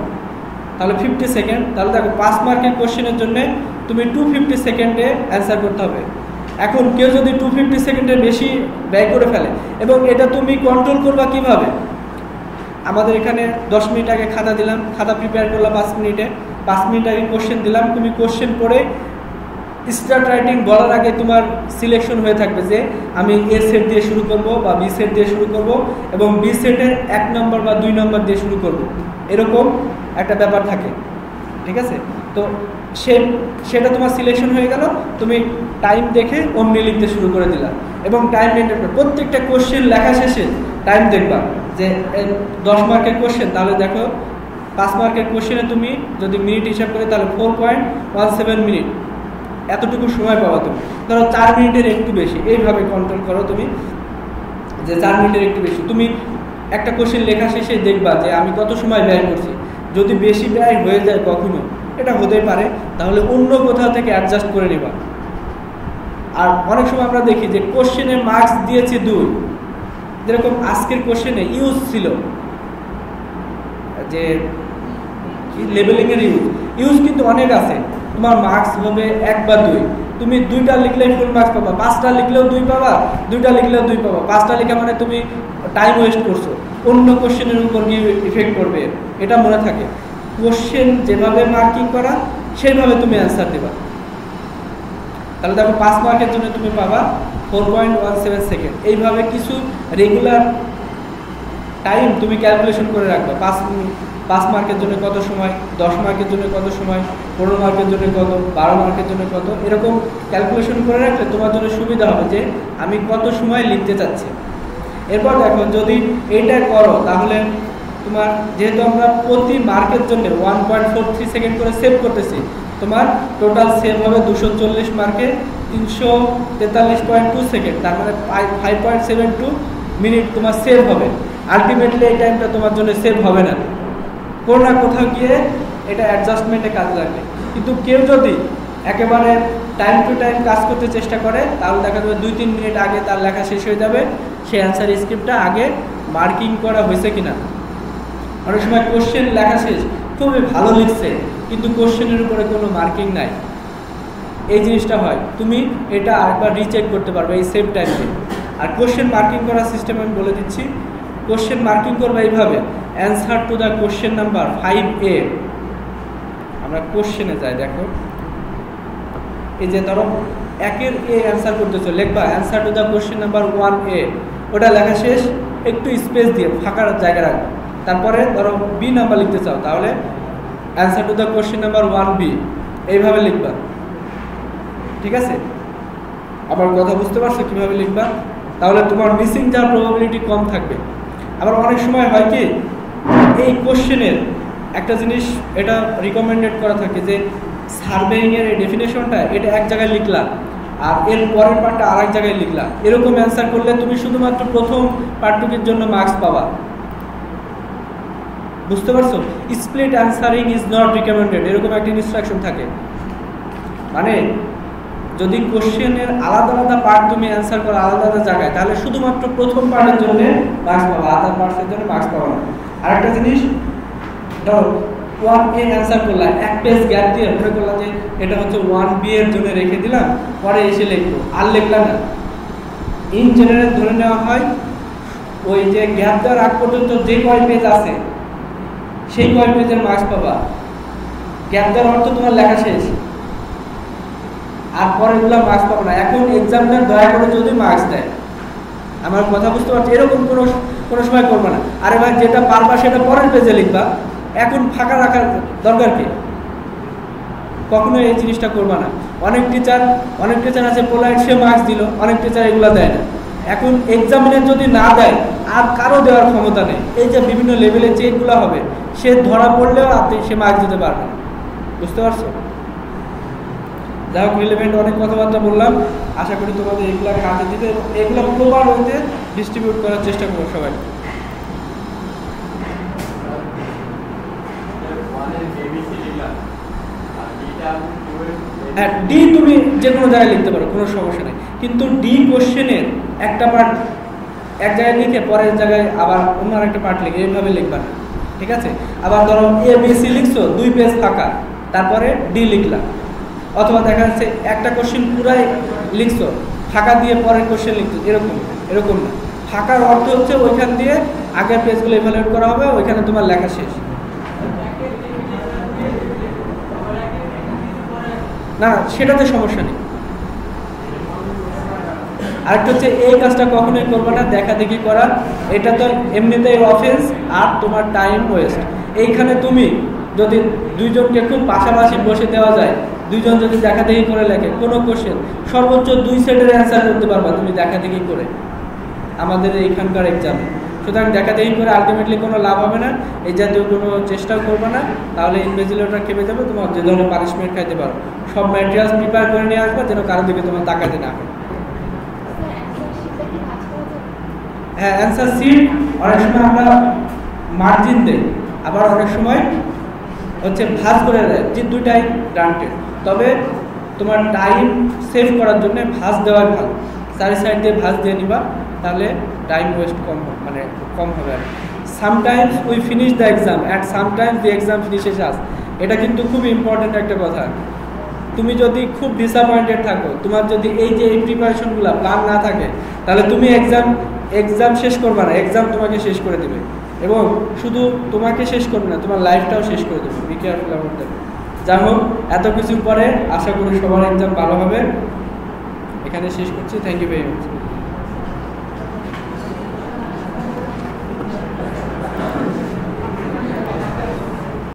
তাহলে 50 সেকেন্ড, তাহলে দেখো 5 মার্কের কোশ্চেনের জন্য তুমি 250 সেকেন্ডে অ্যান্সার করতে হবে। এখন কেউ যদি 250 সেকেন্ডের বেশি ব্যয় করে ফেলে, এবং এটা তুমি কন্ট্রোল করবা কিভাবে? আমাদের এখানে 10 মিনিট আগে খাতা দিলাম, খাতা প্রিপেয়ার করলাম 5 মিনিটে, 5 মিনিট আগে কোশ্চেন দিলাম, তুমি কোশ্চেন পড়ে স্টার্ট রাইটিং বলার আগে তোমার সিলেকশন হয়ে থাকবে যে আমি এ সেট দিয়ে শুরু করব বা বি সেট দিয়ে শুরু করব, এবং বি সেটের 1 নম্বর বা 2 নম্বর দিয়ে শুরু করব, এরকম একটা ব্যাপার থাকে, ঠিক আছে? তো সেটা তোমার সিলেকশন হয়ে গেল, তুমি টাইম দেখে অমনি লিখতে শুরু করে দিলা, এবং টাইম মেনটেন করে প্রত্যেকটা কোশ্চেন লেখা শেষে টাইম দেখবা যে 10 মার্কের কোশ্চেন, তাহলে দেখো 5 মার্কের কোশ্চেনে তুমি যদি মিনিট হিসাব করে তাহলে 4.17 মিনিট, এতটুকু সময় পাবা তুমি। ধরো 4 মিনিটের একটু বেশি, এইভাবে কন্ট্রোল করো তুমি যে 4 মিনিটের একটু বেশি। তুমি একটা কোশ্চেন লেখা শেষে দেখবা যে আমি কত সময় ব্যয় করছি, যদি বেশি ব্যয় হয়ে যায় কখনো, এটা হতেই পারে, তাহলে অন্য কোথাও থেকে অ্যাডজাস্ট করে নেবা। আর অনেক সময় আমরা দেখি যে কোশ্চেনে মার্কস দিয়েছে 2, যেরকম আজকের কোশ্চেনে ইউজ ছিল যে লেবেলিংয়ের ইউজ কিন্তু অনেক আছে, তোমার মার্কস হবে 1 বা 2, তুমি 2টা লিখলেই ফুল মার্কস পাবা, 5টা লিখলেও 2 পাবা, 2টা লিখলেও 2 পাবা। 5টা লেখা মানে তুমি টাইম ওয়েস্ট করছো, অন্য কোশ্চেনের উপর গিয়ে ইফেক্ট করবে, এটা মনে থাকে। কোশ্চেন যেভাবে মার্কিং করা সেইভাবে তুমি অ্যান্সার দেবা। তাহলে দেখো 5 মার্কের জন্য তুমি পাবা 4.17 সেকেন্ড। এইভাবে কিছু রেগুলার টাইম তুমি ক্যালকুলেশন করে রাখবা, 5 মার্কের জন্য কত সময়, 10 মার্কের জন্য কত সময়, 15 মার্কের জন্য কত, 12 মার্কের জন্য কত, এরকম ক্যালকুলেশন করে রাখলে তোমার জন্য সুবিধা হবে যে আমি কত সময় লিখতে চাচ্ছি। এরপর দেখো যদি এইটা করো, তাহলে তোমার যেহেতু আমরা প্রতি মার্কের জন্য 1.43 সেকেন্ড করে সেভ করতেছি, তোমার টোটাল সেভ হবে 240 মার্কে 343.2 সেকেন্ড, তার মানে 5.72 মিনিট তোমার সেভ হবে। আলটিমেটলি এই টাইমটা তোমার জন্য সেভ হবে না, কোনো না কোথাও গিয়ে এটা অ্যাডজাস্টমেন্টে কাজে লাগবে। কিন্তু কেউ যদি একেবারে টাইম টু টাইম কাজ করতে চেষ্টা করে, তাহলে দেখা যাবে 2-3 মিনিট আগে তার লেখা শেষ হয়ে যাবে, সেই অ্যান্সার স্ক্রিপ্টটা আগে মার্কিং করা হয়েছে কিনা। অনেক সময় কোশ্চেন লেখা শেষ, খুবই ভালো লিখছে, কিন্তু কোশ্চেনের উপরে কোনো মার্কিং নাই, এই জিনিসটা হয়। তুমি এটা আরেকবার রিচেক করতে পারবে এই সেম টাইমে। আর কোশ্চেন মার্কিং করার সিস্টেম আমি বলে দিচ্ছি। কোশ্চেন মার্কিং করবে এইভাবে, answer to the question number 5A। আমরা কোশ্চেনে যাই, দেখো এই যে ধরো 1-এর A অ্যান্সার করতেছো, লিখবা answer to the question number 1A, ওটা লেখা শেষ, একটু স্পেস দিয়ে ফাঁকা জায়গা রাখবে। তারপরে ধরো B নাম্বার লিখতে চাও, তাহলে answer to the question number 1B, এইভাবে লিখবা। ঠিক আছে? আবার কথা বুঝতে পারছো কিভাবে লিখবা? তাহলে তোমার মিসিং যাওয়ার প্রবাবিলিটি কম থাকবে। আবার অনেক সময় হয় কি, এই কোশ্চেনের একটা জিনিস এটা রিকমেন্ডেড করা থাকে যে সার্ভেইংয়ের এই ডেফিনেশনটা এটা এক জায়গায় লিখলা আর এর পরের পার্টটা আর এক জায়গায় লিখলা, এরকম অ্যান্সার করলে তুমি শুধুমাত্র প্রথম পার্টটুকুর জন্য মার্কস পাবা। বুঝতে পারছো? Split answering is not recommended, এরকম একটা ইনস্ট্রাকশন থাকে। মানে যদি কোশ্চেনের আলাদা আলাদা পার্ট তুমি অ্যান্সার করো আলাদা আলাদা জায়গায়, তাহলে শুধুমাত্র প্রথম পার্টের জন্য মার্কস পাবা, আদার পার্টসের জন্য মার্কস পাবা না। আরেকটা জিনিস, ধরো 1A অ্যান্সার করলাম, এক পেজ গ্যাপ দিয়ে মনে করলাম যে এটা হচ্ছে 1B এর জন্য রেখে দিলাম, পরে এসে লিখবো, আর লিখলাম না। ইন জেনারেল ধরে নেওয়া হয় ওই যে গ্যাপ দেওয়ার আগ পর্যন্ত যে কয় পেজ আছে সেই কয় পেজের মার্কস পাবা। গ্যাপ দেওয়ার অর্থ তোমার লেখা শেষ, আর পরেগুলো মার্কস পাবো না। এখন এক্সামিনার দয়া করে যদি মার্কস দেয়, আমার কথা বুঝতে পারছি, এরকম কোনো সময় করবে না। আরে ভাই যেটা পারবা সেটা পরের পেজে লিখবা, এখন ফাঁকা রাখার দরকার কি? কখনো এই জিনিসটা করবা না। অনেক টিচার আছে পোলাইট, সে মার্কস দিল, অনেক টিচার এগুলো দেয় না। এখন এক্সামিনার যদি না দেয় আর কারো দেওয়ার ক্ষমতা নেই, এই যে বিভিন্ন লেভেলে চেকগুলো হবে, সে ধরা পড়লেও আপনি সে মার্কস দিতে পারবে না। বুঝতে পারছো? যাই হোক, রিলেভেন্ট অনেক কথাবার্তা বললাম, আশা করি তোমাদের এগুলো কাজে দিতে এবং এগুলো প্রপার হইতে ডিস্ট্রিবিউট করার চেষ্টা করবো সবাই। হ্যাঁ, ডি তুমি যে কোনো জায়গায় লিখতে পারো, কোনো সমস্যা নেই, কিন্তু ডি কোশ্চেনের একটা পার্ট এক জায়গায় লিখে পরের জায়গায় আবার অন্য আরেকটা পার্ট লিখে, এইভাবে লিখবা না। ঠিক আছে? আবার ধরো ABC লিখছো, 2 পেজ ফাঁকা, তারপরে ডি লিখলা। অথবা দেখা যাচ্ছে একটা কোশ্চেন পুরাই লিখছো, ফাঁকা দিয়ে পরের কোশ্চেন লিখছো, এরকম না। ফাঁকার অর্থ হচ্ছে ওইখান দিয়ে আগের পেজগুলো ইভ্যালুয়েট করা হবে, ওইখানে তোমার লেখা শেষ। না, সেটাতে সমস্যা নেই। আরেকটা হচ্ছে এই কাজটা কখনোই করবে না, দেখা দেখি করা, এটা তো এমনিতেই অফেন্স আর তোমার টাইম ওয়েস্ট। এইখানে তুমি যদি দুইজনকে খুব পাশাপাশি বসে দেওয়া যায়, দুইজন যদি দেখা দেখি করে লেখে কোনো কোশ্চেন, সর্বোচ্চ 2 সেটের অ্যান্সার করতে পারবা তুমি দেখা দেখি করে আমাদের এইখানকার এক্সামে। সুতরাং দেখা দেখি করে আলটিমেটলি কোনো লাভ হবে না, এই জাতীয় কোনো চেষ্টাও করবে না, তাহলে ইনভিজিলেটর খেপে যাবে, তোমার যে ধরনের পানিশমেন্ট খাইতে পারো। সব ম্যাটেরিয়ালস প্রিপেয়ার করে নিয়ে আসবা, যেন কারো দিকে তোমার তাকাতে না হয়। হ্যাঁ, অ্যান্সার শিট অনেক সময় আমরা মার্জিন দেই, আবার অনেক সময় হচ্ছে ভাঁজ করে দেয়, যে দুইটাই গ্রান্টেড। তবে তোমার টাইম সেভ করার জন্য ভাঁজ দেওয়াই ভালো, চারি সাইড দিয়ে ভাঁজ দিয়ে নিবা, তাহলে টাইম ওয়েস্ট কম হবে। আর sometimes we finish the exam at sometimes the exam finishes us, এটা কিন্তু খুব ইম্পর্টেন্ট একটা কথা। তুমি যদি খুব ডিসঅ্যাপয়েন্টেড থাকো, তোমার যদি এই যে এই প্রিপারেশনগুলো প্ল্যান না থাকে, তাহলে তুমি এক্সাম শেষ করবে না, এক্সাম তোমাকে শেষ করে দেবে, এবং শুধু তোমাকে শেষ করবে না, তোমার লাইফটাও শেষ করে দেবে। Be careful about that. যাই হোক, এত কিছুর পরে আশা করি সবার এক্সাম ভালো হবে। এখানে শেষ করছি। Thank you very much.